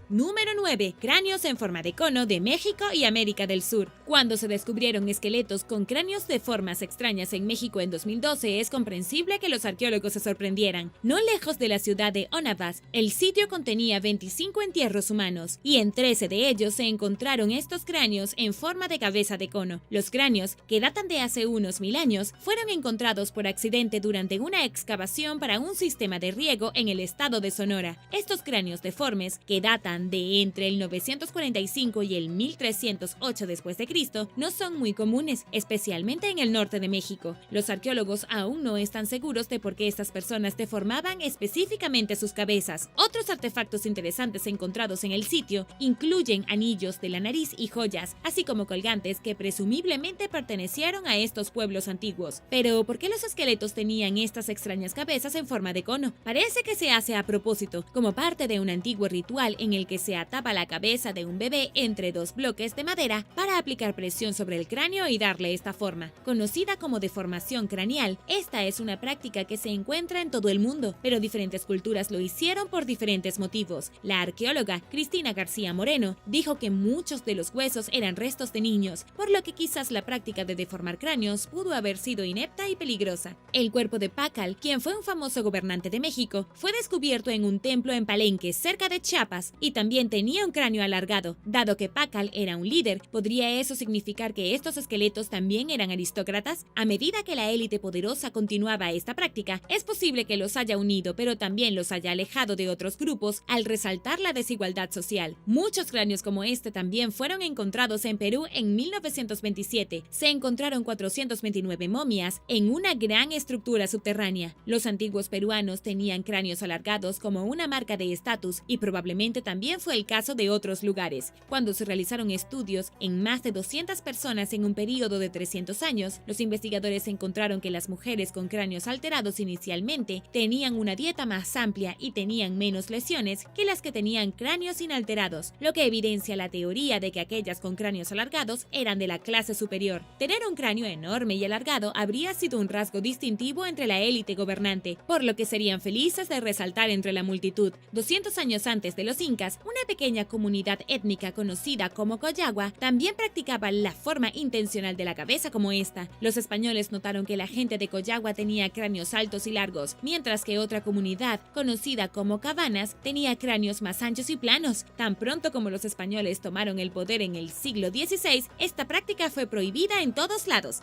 Número 9. Cráneos en forma de cono de México y América del Sur. Cuando se descubrieron esqueletos con cráneos de formas extrañas en México en 2012, es comprensible que los arqueólogos se sorprendieran. No lejos de la ciudad de Onabas, el sitio contenía 25 entierros humanos, y en 13 de ellos se encontraron estos cráneos en forma de cabeza de cono. Los cráneos, que datan de hace unos 1000 años, fueron encontrados por accidente durante una excavación para un sistema de riego en el estado de Sonora. Estos cráneos deformes, que datan de entre el 945 y el 1308 después de Cristo, no son muy comunes, especialmente en el norte de México. Los arqueólogos aún no están seguros de por qué estas personas deformaban específicamente sus cabezas. Otros artefactos interesantes encontrados en el sitio incluyen anillos de la nariz y joyas, así como colgantes que presumiblemente pertenecieron a estos pueblos antiguos. Pero, ¿por qué los esqueletos tenían estas extrañas cabezas en forma de cono? Parece que se hace a propósito, como parte de un antiguo ritual en el que se ataba la cabeza de un bebé entre dos bloques de madera para aplicar presión sobre el cráneo y darle esta forma. Conocida como deformación craneal, esta es una práctica que se encuentra en todo el mundo, pero diferentes culturas lo hicieron por diferentes motivos. La arqueóloga Cristina García Moreno dijo que muchos de los huesos eran restos de niños, por lo que quizás la práctica de deformar cráneos pudo haber sido inepta y peligrosa. El cuerpo de Pacal, quien fue un famoso gobernante de México, fue descubierto en un templo en Palenque, cerca de Chiapas, y también tenía un cráneo alargado. Dado que Pakal era un líder, ¿podría eso significar que estos esqueletos también eran aristócratas? A medida que la élite poderosa continuaba esta práctica, es posible que los haya unido, pero también los haya alejado de otros grupos al resaltar la desigualdad social. Muchos cráneos como este también fueron encontrados en Perú en 1927. Se encontraron 429 momias en una gran estructura subterránea. Los antiguos peruanos tenían cráneos alargados como una marca de estatus y probablemente también fue el caso de otros lugares. Cuando se realizaron estudios en más de 200 personas en un periodo de 300 años, los investigadores encontraron que las mujeres con cráneos alterados inicialmente tenían una dieta más amplia y tenían menos lesiones que las que tenían cráneos inalterados, lo que evidencia la teoría de que aquellas con cráneos alargados eran de la clase superior. Tener un cráneo enorme y alargado habría sido un rasgo distintivo entre la élite gobernante, por lo que serían felices de resaltar entre la multitud. 200 años antes de los incas, una pequeña comunidad étnica conocida como Collagua también practicaba la forma intencional de la cabeza como esta. Los españoles notaron que la gente de Collagua tenía cráneos altos y largos, mientras que otra comunidad, conocida como Cabanas, tenía cráneos más anchos y planos. Tan pronto como los españoles tomaron el poder en el siglo XVI, esta práctica fue prohibida en todos lados.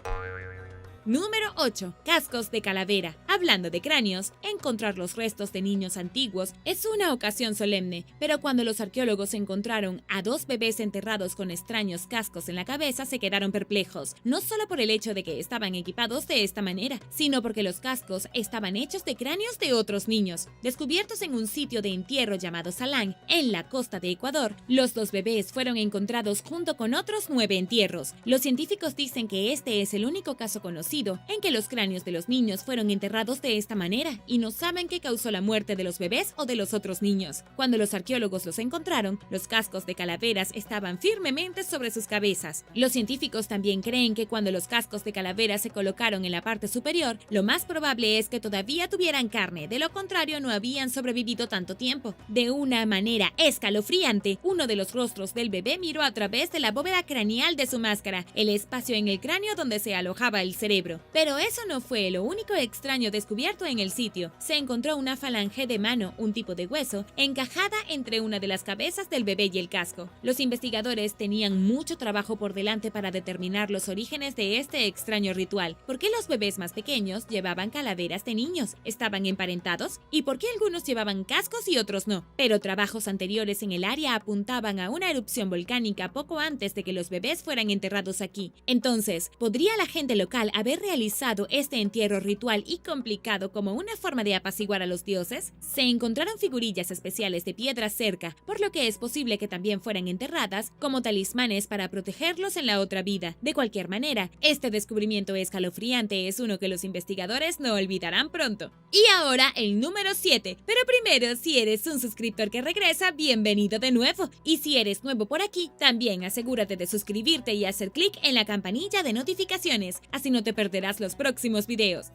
Número 8. Cascos de calavera. Hablando de cráneos, encontrar los restos de niños antiguos es una ocasión solemne, pero cuando los arqueólogos encontraron a 2 bebés enterrados con extraños cascos en la cabeza, se quedaron perplejos, no solo por el hecho de que estaban equipados de esta manera, sino porque los cascos estaban hechos de cráneos de otros niños. Descubiertos en un sitio de entierro llamado Salán, en la costa de Ecuador, los 2 bebés fueron encontrados junto con otros 9 entierros. Los científicos dicen que este es el único caso conocido en que los cráneos de los niños fueron enterrados de esta manera y no saben qué causó la muerte de los bebés o de los otros niños. Cuando los arqueólogos los encontraron, los cascos de calaveras estaban firmemente sobre sus cabezas. Los científicos también creen que cuando los cascos de calaveras se colocaron en la parte superior, lo más probable es que todavía tuvieran carne, de lo contrario no habían sobrevivido tanto tiempo. De una manera escalofriante, uno de los rostros del bebé miró a través de la bóveda craneal de su máscara, el espacio en el cráneo donde se alojaba el cerebro. Pero eso no fue lo único extraño descubierto en el sitio. Se encontró una falange de mano, un tipo de hueso, encajada entre una de las cabezas del bebé y el casco. Los investigadores tenían mucho trabajo por delante para determinar los orígenes de este extraño ritual. ¿Por qué los bebés más pequeños llevaban calaveras de niños? ¿Estaban emparentados? ¿Y por qué algunos llevaban cascos y otros no? Pero trabajos anteriores en el área apuntaban a una erupción volcánica poco antes de que los bebés fueran enterrados aquí. Entonces, ¿podría la gente local haber realizado este entierro ritual y complicado como una forma de apaciguar a los dioses? Se encontraron figurillas especiales de piedra cerca, por lo que es posible que también fueran enterradas como talismanes para protegerlos en la otra vida. De cualquier manera, este descubrimiento escalofriante es uno que los investigadores no olvidarán pronto. Y ahora el número 7. Pero primero, si eres un suscriptor que regresa, bienvenido de nuevo. Y si eres nuevo por aquí, también asegúrate de suscribirte y hacer clic en la campanilla de notificaciones, así no te perderás los próximos videos.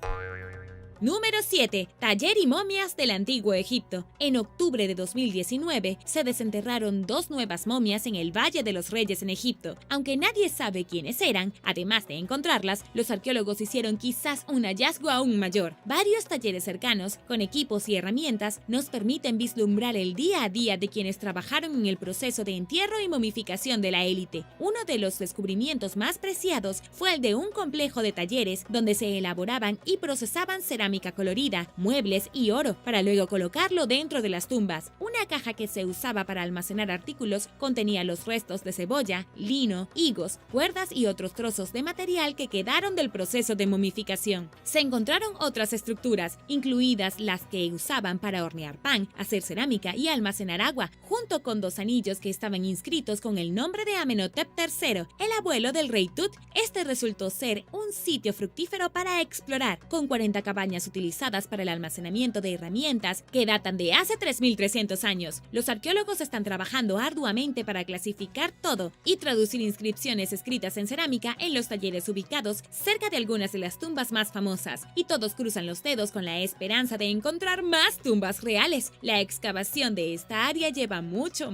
Número 7. Taller y momias del Antiguo Egipto. En octubre de 2019 se desenterraron 2 nuevas momias en el Valle de los Reyes en Egipto. Aunque nadie sabe quiénes eran, además de encontrarlas, los arqueólogos hicieron quizás un hallazgo aún mayor. Varios talleres cercanos, con equipos y herramientas, nos permiten vislumbrar el día a día de quienes trabajaron en el proceso de entierro y momificación de la élite. Uno de los descubrimientos más preciados fue el de un complejo de talleres donde se elaboraban y procesaban cerámica colorida, muebles y oro, para luego colocarlo dentro de las tumbas. Una caja que se usaba para almacenar artículos contenía los restos de cebolla, lino, higos, cuerdas y otros trozos de material que quedaron del proceso de momificación. Se encontraron otras estructuras, incluidas las que usaban para hornear pan, hacer cerámica y almacenar agua, junto con 2 anillos que estaban inscritos con el nombre de Amenhotep III, el abuelo del rey Tut. Este resultó ser un sitio fructífero para explorar, con 40 cabañas utilizadas para el almacenamiento de herramientas que datan de hace 3.300 años. Los arqueólogos están trabajando arduamente para clasificar todo y traducir inscripciones escritas en cerámica en los talleres ubicados cerca de algunas de las tumbas más famosas, y todos cruzan los dedos con la esperanza de encontrar más tumbas reales. La excavación de esta área lleva mucho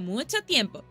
tiempo.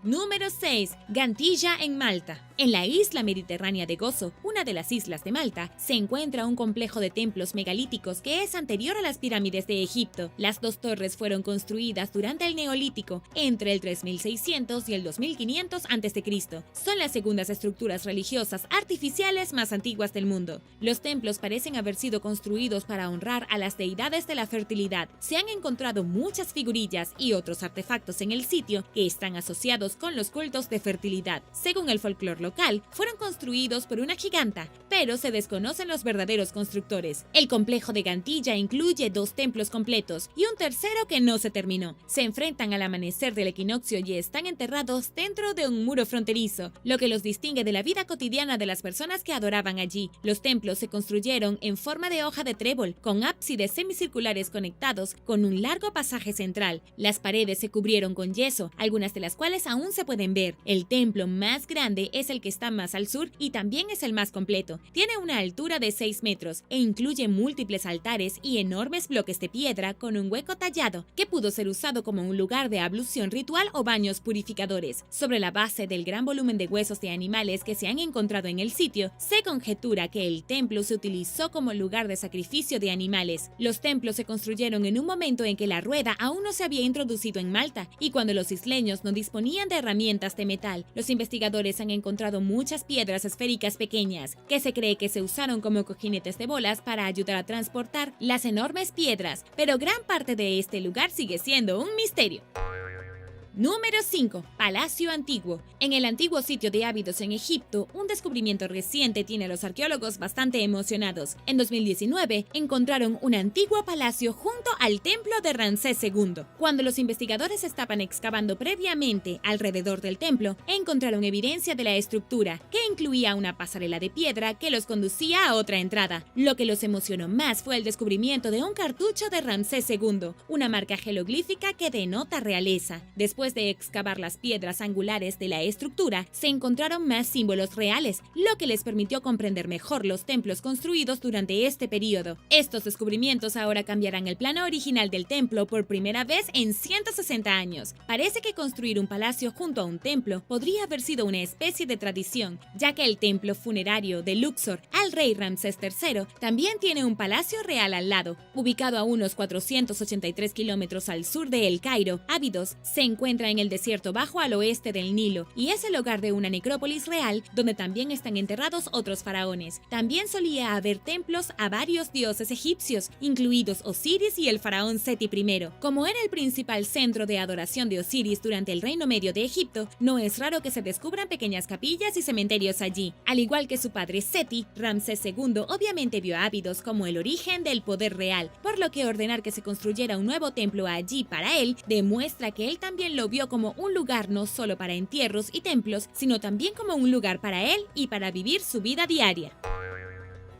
Número 6. Gantilla en Malta. En la isla mediterránea de Gozo, una de las islas de Malta, se encuentra un complejo de templos megalíticos que es anterior a las pirámides de Egipto. Las dos torres fueron construidas durante el Neolítico, entre el 3600 y el 2500 a.C. Son las segundas estructuras religiosas artificiales más antiguas del mundo. Los templos parecen haber sido construidos para honrar a las deidades de la fertilidad. Se han encontrado muchas figurillas y otros artefactos en el sitio que están asociados con los cultos de fertilidad. Según el folclore local, fueron construidos por una giganta, pero se desconocen los verdaderos constructores. El complejo de Gantilla incluye 2 templos completos y un tercero que no se terminó. Se enfrentan al amanecer del equinoccio y están enterrados dentro de un muro fronterizo, lo que los distingue de la vida cotidiana de las personas que adoraban allí. Los templos se construyeron en forma de hoja de trébol, con ábsides semicirculares conectados con un largo pasaje central. Las paredes se cubrieron con yeso, algunas de las cuales aún se pueden ver. El templo más grande es el que está más al sur y también es el más completo. Tiene una altura de 6 metros e incluye múltiples altares y enormes bloques de piedra con un hueco tallado que pudo ser usado como un lugar de ablución ritual o baños purificadores. Sobre la base del gran volumen de huesos de animales que se han encontrado en el sitio, se conjetura que el templo se utilizó como lugar de sacrificio de animales. Los templos se construyeron en un momento en que la rueda aún no se había introducido en Malta y cuando los isleños no disponían de herramientas de metal. Los investigadores han encontrado muchas piedras esféricas pequeñas que se cree que se usaron como cojinetes de bolas para ayudar a transportar las enormes piedras, pero gran parte de este lugar sigue siendo un misterio. Número 5. Palacio Antiguo. En el antiguo sitio de Abidos en Egipto, un descubrimiento reciente tiene a los arqueólogos bastante emocionados. En 2019, encontraron un antiguo palacio junto al templo de Ramsés II. Cuando los investigadores estaban excavando previamente alrededor del templo, encontraron evidencia de la estructura, que incluía una pasarela de piedra que los conducía a otra entrada. Lo que los emocionó más fue el descubrimiento de un cartucho de Ramsés II, una marca jeroglífica que denota realeza. Después de excavar las piedras angulares de la estructura, se encontraron más símbolos reales, lo que les permitió comprender mejor los templos construidos durante este periodo. Estos descubrimientos ahora cambiarán el plano original del templo por primera vez en 160 años. Parece que construir un palacio junto a un templo podría haber sido una especie de tradición, ya que el templo funerario de Luxor al rey Ramsés III también tiene un palacio real al lado. Ubicado a unos 483 kilómetros al sur de El Cairo, Abidos se encuentra en el desierto bajo al oeste del Nilo y es el hogar de una necrópolis real donde también están enterrados otros faraones. También solía haber templos a varios dioses egipcios, incluidos Osiris y el faraón Seti I. Como era el principal centro de adoración de Osiris durante el Reino Medio de Egipto, no es raro que se descubran pequeñas capillas y cementerios allí. Al igual que su padre Seti, Ramsés II obviamente vio a Abidos como el origen del poder real, por lo que ordenar que se construyera un nuevo templo allí para él demuestra que él también lo vio como un lugar no solo para entierros y templos, sino también como un lugar para él y para vivir su vida diaria.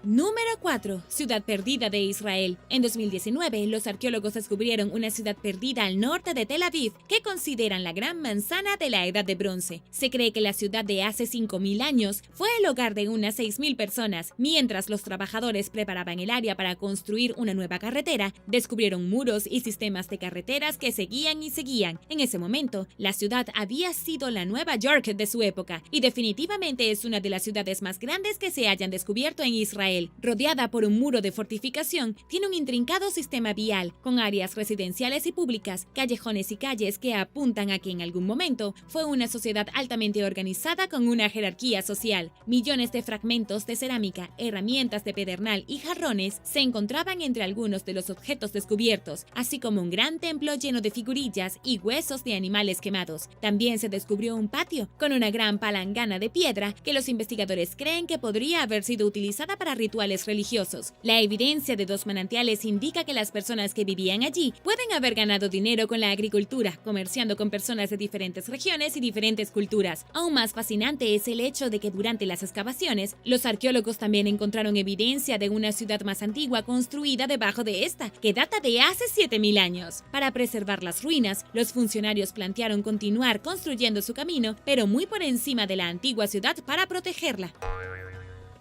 Número 4. Ciudad perdida de Israel. En 2019, los arqueólogos descubrieron una ciudad perdida al norte de Tel Aviv que consideran la gran manzana de la Edad de Bronce. Se cree que la ciudad de hace 5.000 años fue el hogar de unas 6.000 personas. Mientras los trabajadores preparaban el área para construir una nueva carretera, descubrieron muros y sistemas de carreteras que seguían y seguían. En ese momento, la ciudad había sido la Nueva York de su época y definitivamente es una de las ciudades más grandes que se hayan descubierto en Israel. Rodeada por un muro de fortificación, tiene un intrincado sistema vial, con áreas residenciales y públicas, callejones y calles que apuntan a que en algún momento fue una sociedad altamente organizada con una jerarquía social. Millones de fragmentos de cerámica, herramientas de pedernal y jarrones se encontraban entre algunos de los objetos descubiertos, así como un gran templo lleno de figurillas y huesos de animales quemados. También se descubrió un patio con una gran palangana de piedra que los investigadores creen que podría haber sido utilizada para rituales religiosos. La evidencia de 2 manantiales indica que las personas que vivían allí pueden haber ganado dinero con la agricultura, comerciando con personas de diferentes regiones y diferentes culturas. Aún más fascinante es el hecho de que durante las excavaciones, los arqueólogos también encontraron evidencia de una ciudad más antigua construida debajo de esta, que data de hace 7.000 años. Para preservar las ruinas, los funcionarios plantearon continuar construyendo su camino, pero muy por encima de la antigua ciudad para protegerla.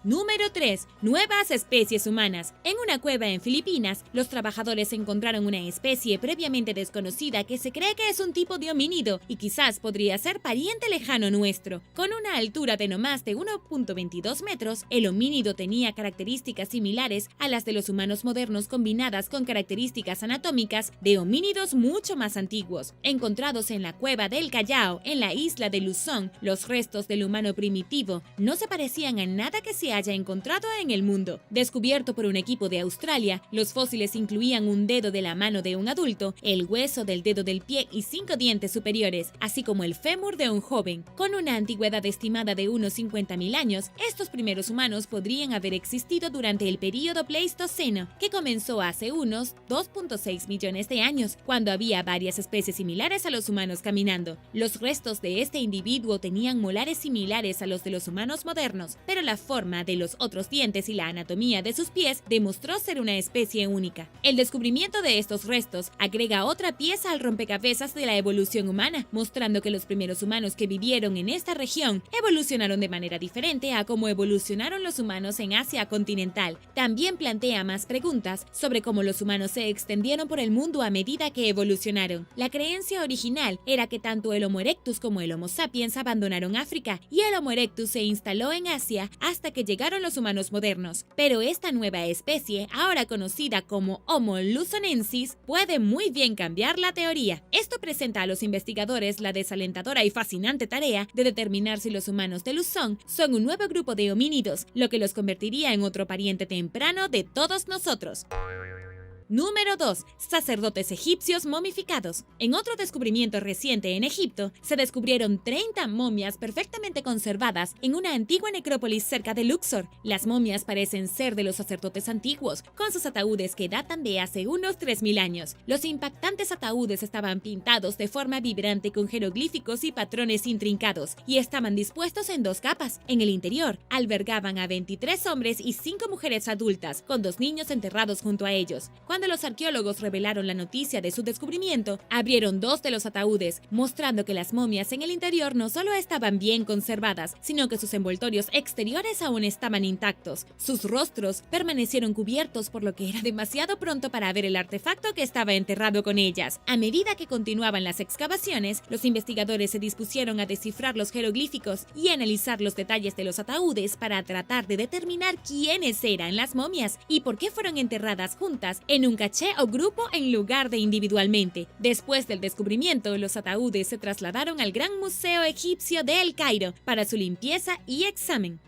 Número 3. Nuevas especies humanas. En una cueva en Filipinas, los trabajadores encontraron una especie previamente desconocida que se cree que es un tipo de homínido y quizás podría ser pariente lejano nuestro. Con una altura de no más de 1.22 metros, el homínido tenía características similares a las de los humanos modernos combinadas con características anatómicas de homínidos mucho más antiguos. Encontrados en la cueva del Callao, en la isla de Luzón, los restos del humano primitivo no se parecían a nada que se haya encontrado en el mundo. Descubierto por un equipo de Australia, los fósiles incluían un dedo de la mano de un adulto, el hueso del dedo del pie y 5 dientes superiores, así como el fémur de un joven. Con una antigüedad estimada de unos 50.000 años, estos primeros humanos podrían haber existido durante el período Pleistoceno, que comenzó hace unos 2.6 millones de años, cuando había varias especies similares a los humanos caminando. Los restos de este individuo tenían molares similares a los de los humanos modernos, pero la forma de los otros dientes y la anatomía de sus pies demostró ser una especie única. El descubrimiento de estos restos agrega otra pieza al rompecabezas de la evolución humana, mostrando que los primeros humanos que vivieron en esta región evolucionaron de manera diferente a cómo evolucionaron los humanos en Asia continental. También plantea más preguntas sobre cómo los humanos se extendieron por el mundo a medida que evolucionaron. La creencia original era que tanto el Homo erectus como el Homo sapiens abandonaron África y el Homo erectus se instaló en Asia hasta que llegaron los humanos modernos. Pero esta nueva especie, ahora conocida como Homo luzonensis, puede muy bien cambiar la teoría. Esto presenta a los investigadores la desalentadora y fascinante tarea de determinar si los humanos de Luzón son un nuevo grupo de homínidos, lo que los convertiría en otro pariente temprano de todos nosotros. Número 2. Sacerdotes egipcios momificados. En otro descubrimiento reciente en Egipto, se descubrieron 30 momias perfectamente conservadas en una antigua necrópolis cerca de Luxor. Las momias parecen ser de los sacerdotes antiguos, con sus ataúdes que datan de hace unos 3.000 años. Los impactantes ataúdes estaban pintados de forma vibrante con jeroglíficos y patrones intrincados, y estaban dispuestos en 2 capas. En el interior, albergaban a 23 hombres y 5 mujeres adultas, con 2 niños enterrados junto a ellos. Cuando los arqueólogos revelaron la noticia de su descubrimiento, abrieron 2 de los ataúdes, mostrando que las momias en el interior no solo estaban bien conservadas, sino que sus envoltorios exteriores aún estaban intactos. Sus rostros permanecieron cubiertos, por lo que era demasiado pronto para ver el artefacto que estaba enterrado con ellas. A medida que continuaban las excavaciones, los investigadores se dispusieron a descifrar los jeroglíficos y analizar los detalles de los ataúdes para tratar de determinar quiénes eran las momias y por qué fueron enterradas juntas en un caché o grupo en lugar de individualmente. Después del descubrimiento, los ataúdes se trasladaron al Gran Museo Egipcio de El Cairo para su limpieza y examen.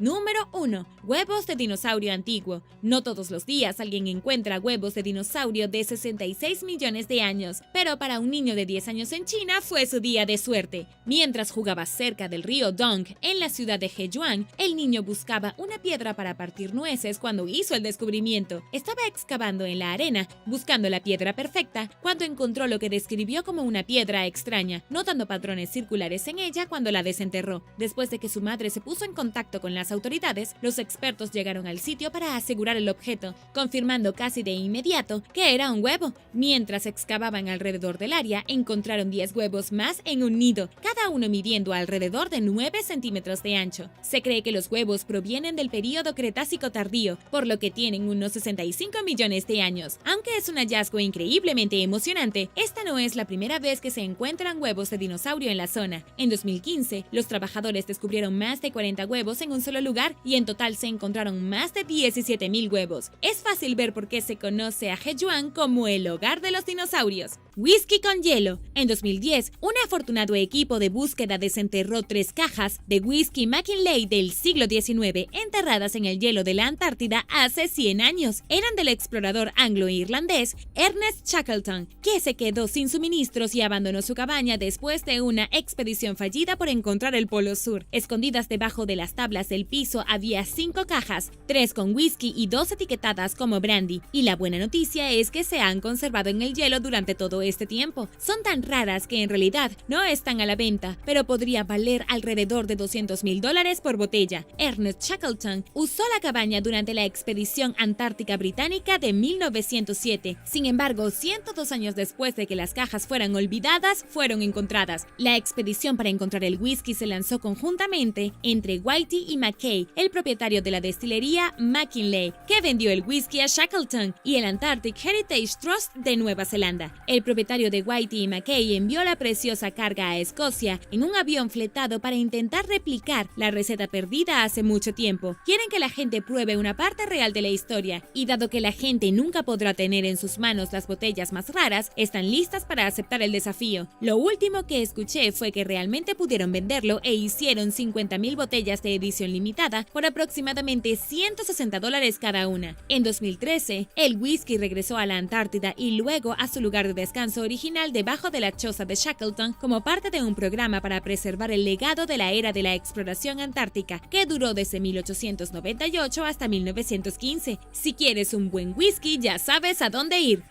Número 1. Huevos de dinosaurio antiguo. No todos los días alguien encuentra huevos de dinosaurio de 66 millones de años, pero para un niño de 10 años en China fue su día de suerte. Mientras jugaba cerca del río Dong, en la ciudad de Hejuan, el niño buscaba una piedra para partir nueces cuando hizo el descubrimiento. Estaba excavando en la arena, buscando la piedra perfecta, cuando encontró lo que describió como una piedra extraña, notando patrones circulares en ella cuando la desenterró. Después de que su madre se puso en contacto con las autoridades, los expertos llegaron al sitio para asegurar el objeto, confirmando casi de inmediato que era un huevo. Mientras excavaban alrededor del área, encontraron 10 huevos más en un nido, cada uno midiendo alrededor de 9 centímetros de ancho. Se cree que los huevos provienen del período Cretácico tardío, por lo que tienen unos 65 millones de años. Aunque es un hallazgo increíblemente emocionante, esta no es la primera vez que se encuentran huevos de dinosaurio en la zona. En 2015, los trabajadores descubrieron más de 40 huevos en un solo lugar y en total se encontraron más de 17.000 huevos. Es fácil ver por qué se conoce a Hejuan como el hogar de los dinosaurios. Whisky con hielo. En 2010, un afortunado equipo de búsqueda desenterró 3 cajas de whisky McKinley del siglo XIX enterradas en el hielo de la Antártida hace 100 años. Eran del explorador anglo-irlandés Ernest Shackleton, que se quedó sin suministros y abandonó su cabaña después de una expedición fallida por encontrar el Polo Sur. Escondidas debajo de las tablas del piso había 5 cajas, 3 con whisky y 2 etiquetadas como brandy. Y la buena noticia es que se han conservado en el hielo durante todo este tiempo. Son tan raras que en realidad no están a la venta, pero podría valer alrededor de $200,000 por botella. Ernest Shackleton usó la cabaña durante la expedición antártica británica de 1907. Sin embargo, 102 años después de que las cajas fueran olvidadas, fueron encontradas. La expedición para encontrar el whisky se lanzó conjuntamente entre Whitey y Mackay, el propietario de la destilería McKinley, que vendió el whisky a Shackleton, y el Antarctic Heritage Trust de Nueva Zelanda. El propietario de Whitey y Mackay envió la preciosa carga a Escocia en un avión fletado para intentar replicar la receta perdida hace mucho tiempo. Quieren que la gente pruebe una parte real de la historia, y dado que la gente nunca podrá tener en sus manos las botellas más raras, están listas para aceptar el desafío. Lo último que escuché fue que realmente pudieron venderlo e hicieron 50,000 botellas de edición limitada por aproximadamente $160 cada una. En 2013, el whisky regresó a la Antártida y luego a su lugar de descanso original debajo de la choza de Shackleton como parte de un programa para preservar el legado de la era de la exploración antártica, que duró desde 1898 hasta 1915. Si quieres un buen whisky, ya sabes a dónde ir.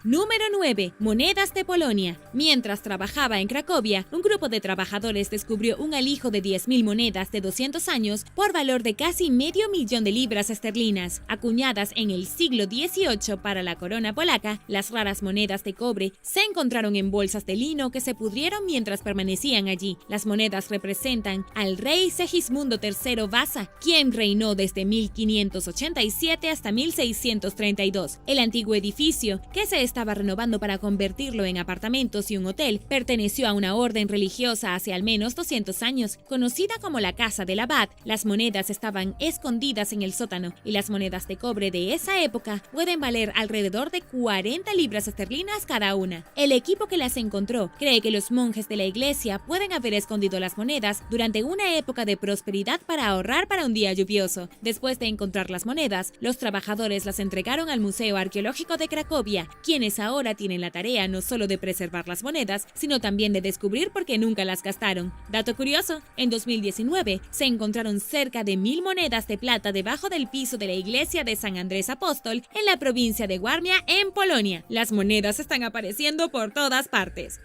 Número 9. Monedas de Polonia. Mientras trabajaba en Cracovia, un grupo de trabajadores descubrió un alijo de 10,000 monedas de 200 años por valor de casi $500,000 de libras esterlinas. Acuñadas en el siglo XVIII para la corona polaca, las raras monedas de cobre se encontraron en bolsas de lino que se pudrieron mientras permanecían allí. Las monedas representan al rey Segismundo III Vasa, quien reinó desde 1587 hasta 1632. El antiguo edificio, que se estaba renovando para convertirlo en apartamentos y un hotel, perteneció a una orden religiosa hace al menos 200 años. Conocida como la Casa del Abad, las monedas estaban escondidas en el sótano, y las monedas de cobre de esa época pueden valer alrededor de 40 libras esterlinas cada una. El equipo que las encontró cree que los monjes de la iglesia pueden haber escondido las monedas durante una época de prosperidad para ahorrar para un día lluvioso. Después de encontrar las monedas, los trabajadores las entregaron al Museo Arqueológico de Cracovia, quienes ahora tienen la tarea no solo de preservar las monedas, sino también de descubrir por qué nunca las gastaron. Dato curioso, en 2019 se encontraron cerca de 1,000 monedas de plata debajo del piso de la iglesia de San Andrés Apóstol en la provincia de Warmia, en Polonia. Las monedas están apareciendo por todas partes.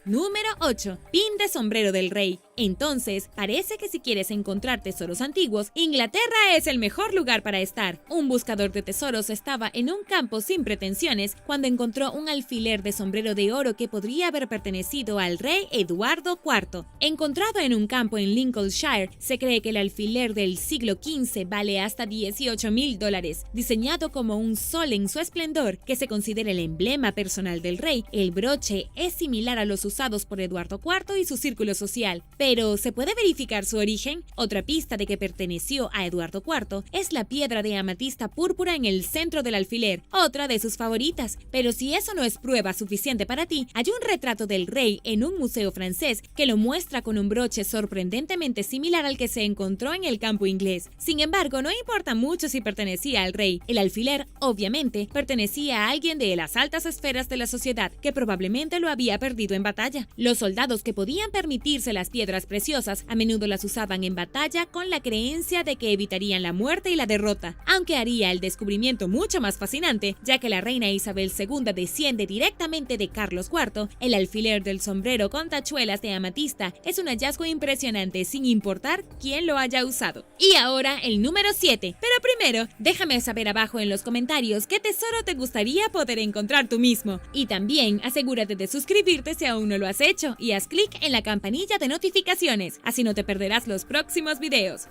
Número 8. Pin de sombrero del rey. Entonces, parece que si quieres encontrar tesoros antiguos, Inglaterra es el mejor lugar para estar. Un buscador de tesoros estaba en un campo sin pretensiones cuando encontró un alfiler de sombrero de oro que podría haber pertenecido al rey Eduardo IV. Encontrado en un campo en Lincolnshire, se cree que el alfiler del siglo XV vale hasta $18,000. Diseñado como un sol en su esplendor, que se considera el emblema personal del rey, el broche es similar a los usados por Eduardo IV y su círculo social. Pero, ¿se puede verificar su origen? Otra pista de que perteneció a Eduardo IV es la piedra de amatista púrpura en el centro del alfiler, otra de sus favoritas. Pero si eso no es prueba suficiente para ti, hay un retrato del rey en un museo francés que lo muestra con un broche sorprendentemente similar al que se encontró en el campo inglés. Sin embargo, no importa mucho si pertenecía al rey. El alfiler, obviamente, pertenecía a alguien de las altas esferas de la sociedad, que probablemente lo había perdido en batalla. Los soldados que podían permitirse las piedras preciosas a menudo las usaban en batalla con la creencia de que evitarían la muerte y la derrota, aunque haría el descubrimiento mucho más fascinante, ya que la reina Isabel II desciende directamente de Carlos IV. El alfiler del sombrero con tachuelas de amatista es un hallazgo impresionante sin importar quién lo haya usado. Y ahora el número 7, pero primero déjame saber abajo en los comentarios qué tesoro te gustaría poder encontrar tú mismo, y también asegúrate de suscribirte si aún no lo has hecho y haz clic en la campanilla de notificaciones, así no te perderás los próximos videos.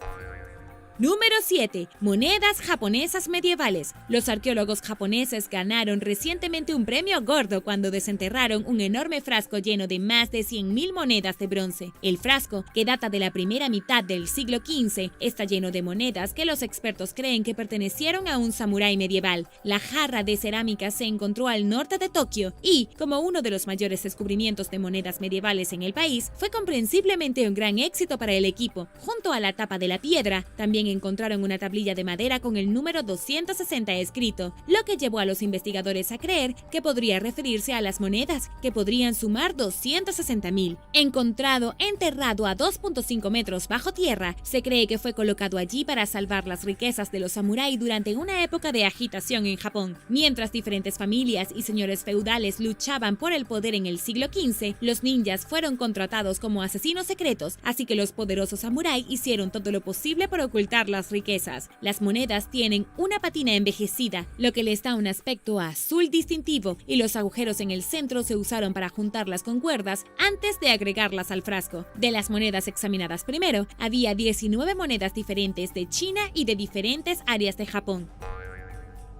Número 7. Monedas japonesas medievales. Los arqueólogos japoneses ganaron recientemente un premio gordo cuando desenterraron un enorme frasco lleno de más de 100,000 monedas de bronce. El frasco, que data de la primera mitad del siglo XV, está lleno de monedas que los expertos creen que pertenecieron a un samurái medieval. La jarra de cerámica se encontró al norte de Tokio y, como uno de los mayores descubrimientos de monedas medievales en el país, fue comprensiblemente un gran éxito para el equipo. Junto a la tapa de la piedra, también encontraron una tablilla de madera con el número 260 escrito, lo que llevó a los investigadores a creer que podría referirse a las monedas, que podrían sumar 260.000. Encontrado enterrado a 2.5 metros bajo tierra, se cree que fue colocado allí para salvar las riquezas de los samurái durante una época de agitación en Japón. Mientras diferentes familias y señores feudales luchaban por el poder en el siglo XV, los ninjas fueron contratados como asesinos secretos, así que los poderosos samurái hicieron todo lo posible por ocultar las riquezas. Las monedas tienen una patina envejecida, lo que les da un aspecto azul distintivo, y los agujeros en el centro se usaron para juntarlas con cuerdas antes de agregarlas al frasco. De las monedas examinadas primero, había 19 monedas diferentes de China y de diferentes áreas de Japón.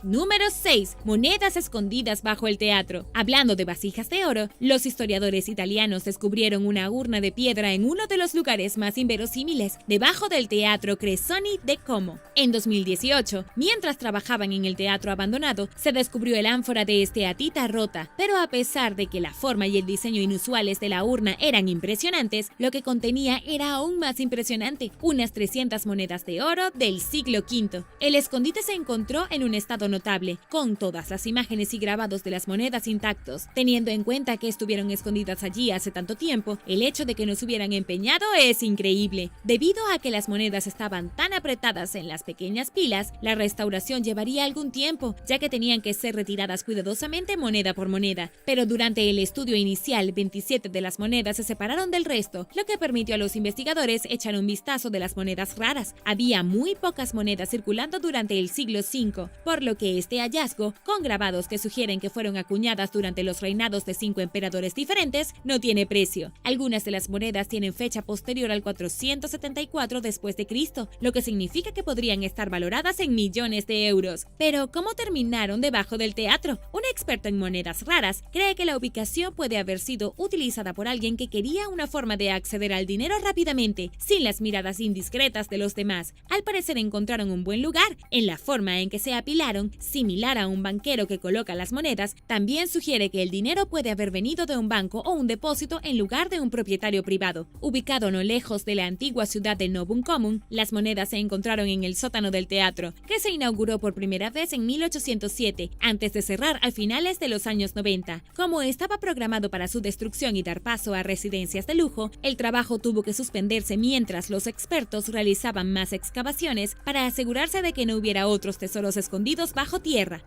Número 6. Monedas escondidas bajo el teatro. Hablando de vasijas de oro, los historiadores italianos descubrieron una urna de piedra en uno de los lugares más inverosímiles, debajo del Teatro Cresoni de Como. En 2018, mientras trabajaban en el teatro abandonado, se descubrió el ánfora de esteatita rota, pero a pesar de que la forma y el diseño inusuales de la urna eran impresionantes, lo que contenía era aún más impresionante, unas 300 monedas de oro del siglo V. El escondite se encontró en un estado notable, con todas las imágenes y grabados de las monedas intactos. Teniendo en cuenta que estuvieron escondidas allí hace tanto tiempo, el hecho de que no se hubieran empeñado es increíble. Debido a que las monedas estaban tan apretadas en las pequeñas pilas, la restauración llevaría algún tiempo, ya que tenían que ser retiradas cuidadosamente moneda por moneda. Pero durante el estudio inicial, 27 de las monedas se separaron del resto, lo que permitió a los investigadores echar un vistazo de las monedas raras. Había muy pocas monedas circulando durante el siglo V, por lo que este hallazgo, con grabados que sugieren que fueron acuñadas durante los reinados de 5 emperadores diferentes, no tiene precio. Algunas de las monedas tienen fecha posterior al 474 después de Cristo, lo que significa que podrían estar valoradas en millones de euros. Pero, ¿cómo terminaron debajo del teatro? Un experto en monedas raras cree que la ubicación puede haber sido utilizada por alguien que quería una forma de acceder al dinero rápidamente, sin las miradas indiscretas de los demás. Al parecer encontraron un buen lugar. En la forma en que se apilaron, similar a un banquero que coloca las monedas, también sugiere que el dinero puede haber venido de un banco o un depósito en lugar de un propietario privado. Ubicado no lejos de la antigua ciudad de Nobuncomun, las monedas se encontraron en el sótano del teatro, que se inauguró por primera vez en 1807, antes de cerrar a finales de los años 90. Como estaba programado para su destrucción y dar paso a residencias de lujo, el trabajo tuvo que suspenderse mientras los expertos realizaban más excavaciones para asegurarse de que no hubiera otros tesoros escondidos bajo tierra.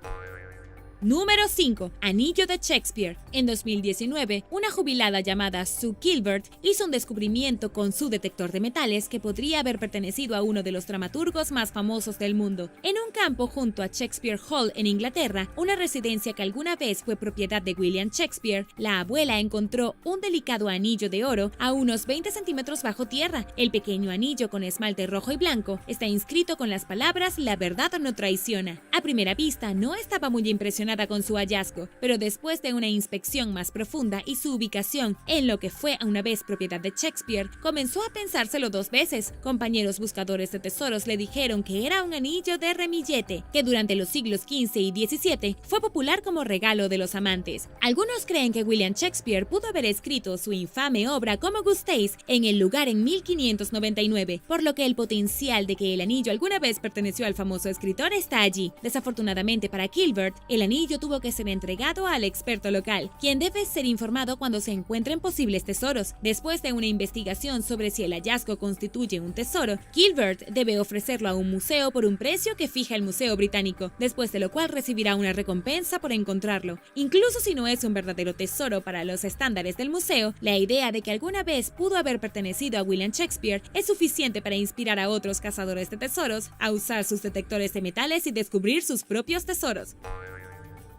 Número 5. Anillo de Shakespeare. En 2019, una jubilada llamada Sue Gilbert hizo un descubrimiento con su detector de metales que podría haber pertenecido a uno de los dramaturgos más famosos del mundo. En un campo junto a Shakespeare Hall en Inglaterra, una residencia que alguna vez fue propiedad de William Shakespeare, la abuela encontró un delicado anillo de oro a unos 20 centímetros bajo tierra. El pequeño anillo con esmalte rojo y blanco está inscrito con las palabras "La verdad no traiciona". A primera vista, no estaba muy impresionada con su hallazgo, pero después de una inspección más profunda y su ubicación en lo que fue una vez propiedad de Shakespeare, comenzó a pensárselo 2 veces. Compañeros buscadores de tesoros le dijeron que era un anillo de remillete, que durante los siglos XV y XVII fue popular como regalo de los amantes. Algunos creen que William Shakespeare pudo haber escrito su infame obra como gustéis en el lugar en 1599, por lo que el potencial de que el anillo alguna vez perteneció al famoso escritor está allí. Desafortunadamente para Gilbert, el anillo tuvo que ser entregado al experto local, quien debe ser informado cuando se encuentren posibles tesoros. Después de una investigación sobre si el hallazgo constituye un tesoro, Gilbert debe ofrecerlo a un museo por un precio que fija el Museo Británico, después de lo cual recibirá una recompensa por encontrarlo. Incluso si no es un verdadero tesoro para los estándares del museo, la idea de que alguna vez pudo haber pertenecido a William Shakespeare es suficiente para inspirar a otros cazadores de tesoros a usar sus detectores de metales y descubrir sus propios tesoros.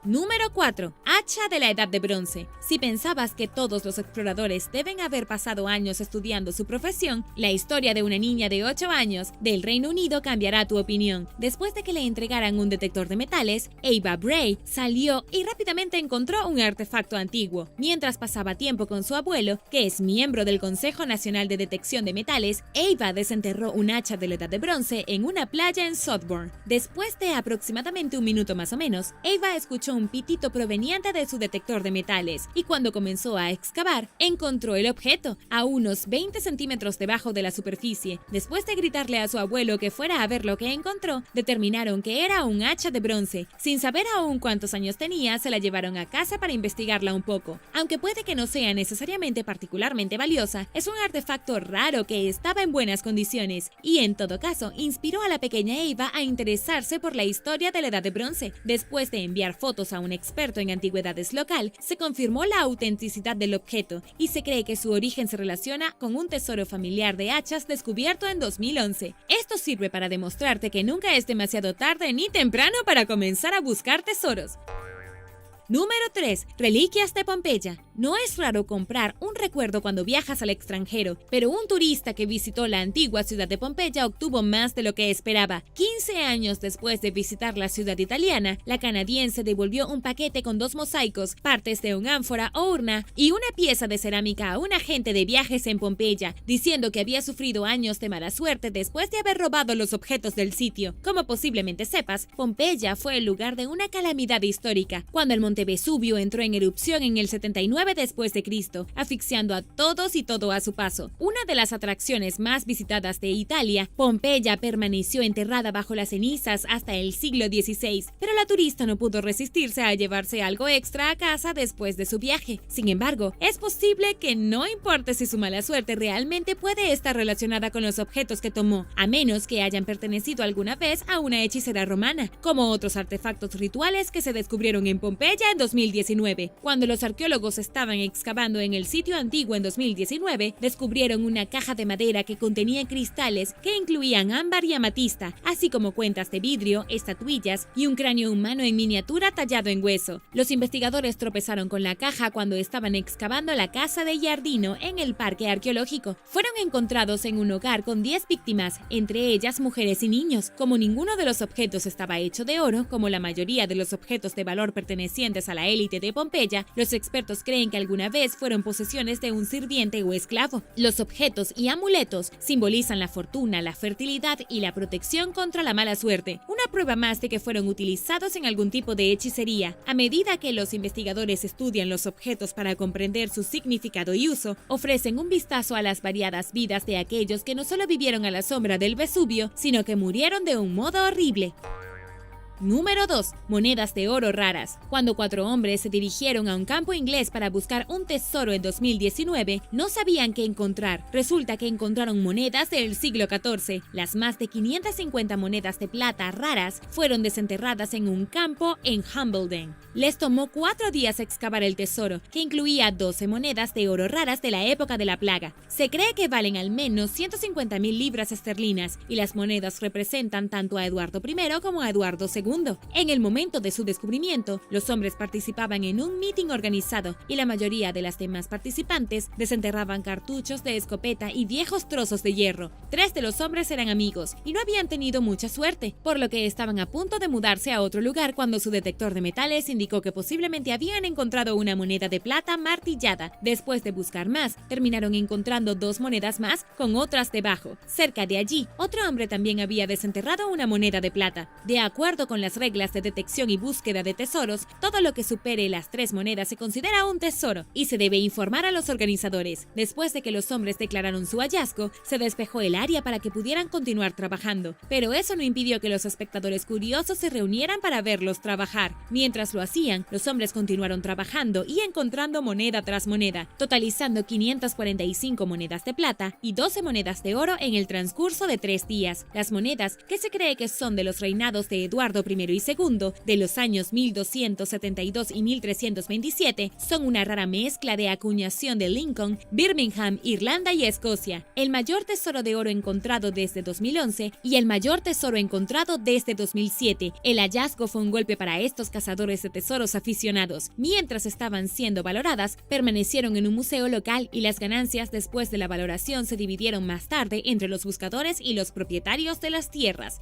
Número 4. Hacha de la Edad de Bronce. Si pensabas que todos los exploradores deben haber pasado años estudiando su profesión, la historia de una niña de 8 años del Reino Unido cambiará tu opinión. Después de que le entregaran un detector de metales, Ava Bray salió y rápidamente encontró un artefacto antiguo. Mientras pasaba tiempo con su abuelo, que es miembro del Consejo Nacional de Detección de Metales, Ava desenterró un hacha de la Edad de Bronce en una playa en Southbourne. Después de aproximadamente un minuto más o menos, Ava escuchó un pitito proveniente de su detector de metales y cuando comenzó a excavar, encontró el objeto a unos 20 centímetros debajo de la superficie. Después de gritarle a su abuelo que fuera a ver lo que encontró, determinaron que era un hacha de bronce. Sin saber aún cuántos años tenía, se la llevaron a casa para investigarla un poco. Aunque puede que no sea necesariamente particularmente valiosa, es un artefacto raro que estaba en buenas condiciones y, en todo caso, inspiró a la pequeña Eva a interesarse por la historia de la Edad de Bronce. Después de enviar fotos a un experto en antigüedades local, se confirmó la autenticidad del objeto y se cree que su origen se relaciona con un tesoro familiar de hachas descubierto en 2011. Esto sirve para demostrarte que nunca es demasiado tarde ni temprano para comenzar a buscar tesoros. Número 3. Reliquias de Pompeya. No es raro comprar un recuerdo cuando viajas al extranjero, pero un turista que visitó la antigua ciudad de Pompeya obtuvo más de lo que esperaba. 15 años después de visitar la ciudad italiana, la canadiense devolvió un paquete con 2 mosaicos, partes de un ánfora o urna y una pieza de cerámica a un agente de viajes en Pompeya, diciendo que había sufrido años de mala suerte después de haber robado los objetos del sitio. Como posiblemente sepas, Pompeya fue el lugar de una calamidad histórica, cuando el Monte Vesubio entró en erupción en el 79 después de Cristo, asfixiando a todos y todo a su paso. Una de las atracciones más visitadas de Italia, Pompeya permaneció enterrada bajo las cenizas hasta el siglo XVI, pero la turista no pudo resistirse a llevarse algo extra a casa después de su viaje. Sin embargo, es posible que no importe si su mala suerte realmente puede estar relacionada con los objetos que tomó, a menos que hayan pertenecido alguna vez a una hechicera romana, como otros artefactos rituales que se descubrieron en Pompeya en 2019. Cuando los arqueólogos estaban excavando en el sitio antiguo en 2019, descubrieron una caja de madera que contenía cristales que incluían ámbar y amatista, así como cuentas de vidrio, estatuillas y un cráneo humano en miniatura tallado en hueso. Los investigadores tropezaron con la caja cuando estaban excavando la casa de Giardino en el parque arqueológico. Fueron encontrados en un hogar con 10 víctimas, entre ellas mujeres y niños. Como ninguno de los objetos estaba hecho de oro, como la mayoría de los objetos de valor pertenecientes a la élite de Pompeya, los expertos creen que alguna vez fueron posesiones de un sirviente o esclavo. Los objetos y amuletos simbolizan la fortuna, la fertilidad y la protección contra la mala suerte, una prueba más de que fueron utilizados en algún tipo de hechicería. A medida que los investigadores estudian los objetos para comprender su significado y uso, ofrecen un vistazo a las variadas vidas de aquellos que no solo vivieron a la sombra del Vesubio, sino que murieron de un modo horrible. Número 2. Monedas de oro raras. Cuando 4 hombres se dirigieron a un campo inglés para buscar un tesoro en 2019, no sabían qué encontrar. Resulta que encontraron monedas del siglo XIV. Las más de 550 monedas de plata raras fueron desenterradas en un campo en Hambledon. Les tomó 4 días excavar el tesoro, que incluía 12 monedas de oro raras de la época de la plaga. Se cree que valen al menos 150,000 libras esterlinas, y las monedas representan tanto a Eduardo I como a Eduardo II. En el momento de su descubrimiento, los hombres participaban en un meeting organizado y la mayoría de las demás participantes desenterraban cartuchos de escopeta y viejos trozos de hierro. 3 de los hombres eran amigos y no habían tenido mucha suerte, por lo que estaban a punto de mudarse a otro lugar cuando su detector de metales indicó que posiblemente habían encontrado una moneda de plata martillada. Después de buscar más, terminaron encontrando 2 monedas más con otras debajo. Cerca de allí, otro hombre también había desenterrado una moneda de plata. De acuerdo con las reglas de detección y búsqueda de tesoros, todo lo que supere las 3 monedas se considera un tesoro y se debe informar a los organizadores. Después de que los hombres declararon su hallazgo, se despejó el área para que pudieran continuar trabajando, pero eso no impidió que los espectadores curiosos se reunieran para verlos trabajar. Mientras lo hacían, los hombres continuaron trabajando y encontrando moneda tras moneda, totalizando 545 monedas de plata y 12 monedas de oro en el transcurso de 3 días. Las monedas, que se cree que son de los reinados de Eduardo I y II, de los años 1272 y 1327, son una rara mezcla de acuñación de Lincoln, Birmingham, Irlanda y Escocia. El mayor tesoro de oro encontrado desde 2011 y el mayor tesoro encontrado desde 2007. El hallazgo fue un golpe para estos cazadores de tesoros aficionados. Mientras estaban siendo valoradas, permanecieron en un museo local y las ganancias después de la valoración se dividieron más tarde entre los buscadores y los propietarios de las tierras.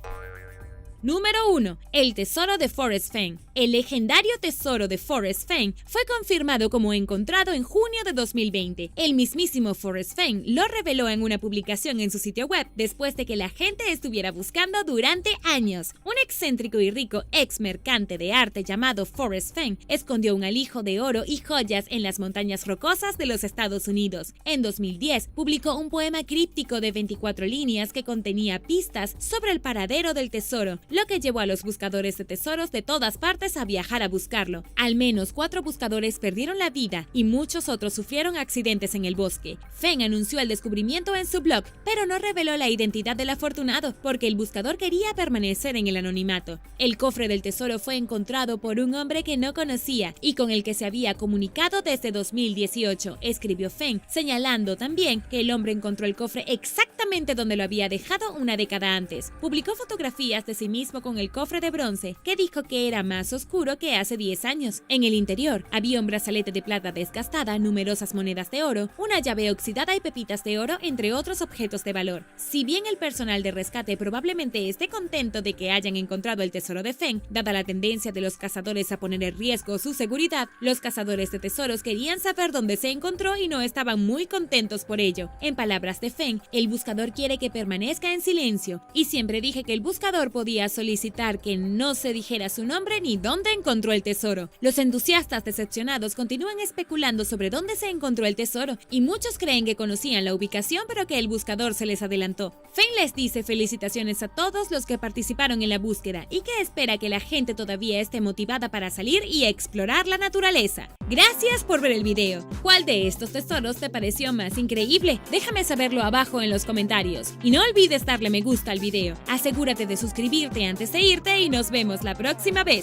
Número 1. El tesoro de Forrest Fenn. El legendario tesoro de Forrest Fenn fue confirmado como encontrado en junio de 2020. El mismísimo Forrest Fenn lo reveló en una publicación en su sitio web después de que la gente estuviera buscando durante años. Un excéntrico y rico ex mercante de arte llamado Forrest Fenn escondió un alijo de oro y joyas en las montañas rocosas de los Estados Unidos. En 2010 publicó un poema críptico de 24 líneas que contenía pistas sobre el paradero del tesoro, lo que llevó a los buscadores de tesoros de todas partes a viajar a buscarlo. Al menos 4 buscadores perdieron la vida y muchos otros sufrieron accidentes en el bosque. Fenn anunció el descubrimiento en su blog, pero no reveló la identidad del afortunado porque el buscador quería permanecer en el anonimato. El cofre del tesoro fue encontrado por un hombre que no conocía y con el que se había comunicado desde 2018, escribió Fenn, señalando también que el hombre encontró el cofre exactamente donde lo había dejado una década antes. Publicó fotografías de sí mismo con el cofre de bronce, que dijo que era más oscuro que hace 10 años. En el interior había un brazalete de plata desgastada, numerosas monedas de oro, una llave oxidada y pepitas de oro, entre otros objetos de valor. Si bien el personal de rescate probablemente esté contento de que hayan encontrado el tesoro de Fenn, dada la tendencia de los cazadores a poner en riesgo su seguridad, los cazadores de tesoros querían saber dónde se encontró y no estaban muy contentos por ello. En palabras de Fenn, el buscador quiere que permanezca en silencio, y siempre dije que el buscador podía solicitar que no se dijera su nombre ni dónde encontró el tesoro. Los entusiastas decepcionados continúan especulando sobre dónde se encontró el tesoro, y muchos creen que conocían la ubicación pero que el buscador se les adelantó. Fenn les dice felicitaciones a todos los que participaron en la búsqueda y que espera que la gente todavía esté motivada para salir y explorar la naturaleza. Gracias por ver el video. ¿Cuál de estos tesoros te pareció más increíble? Déjame saberlo abajo en los comentarios. Y no olvides darle me gusta al video. Asegúrate de suscribirte antes de irte y nos vemos la próxima vez.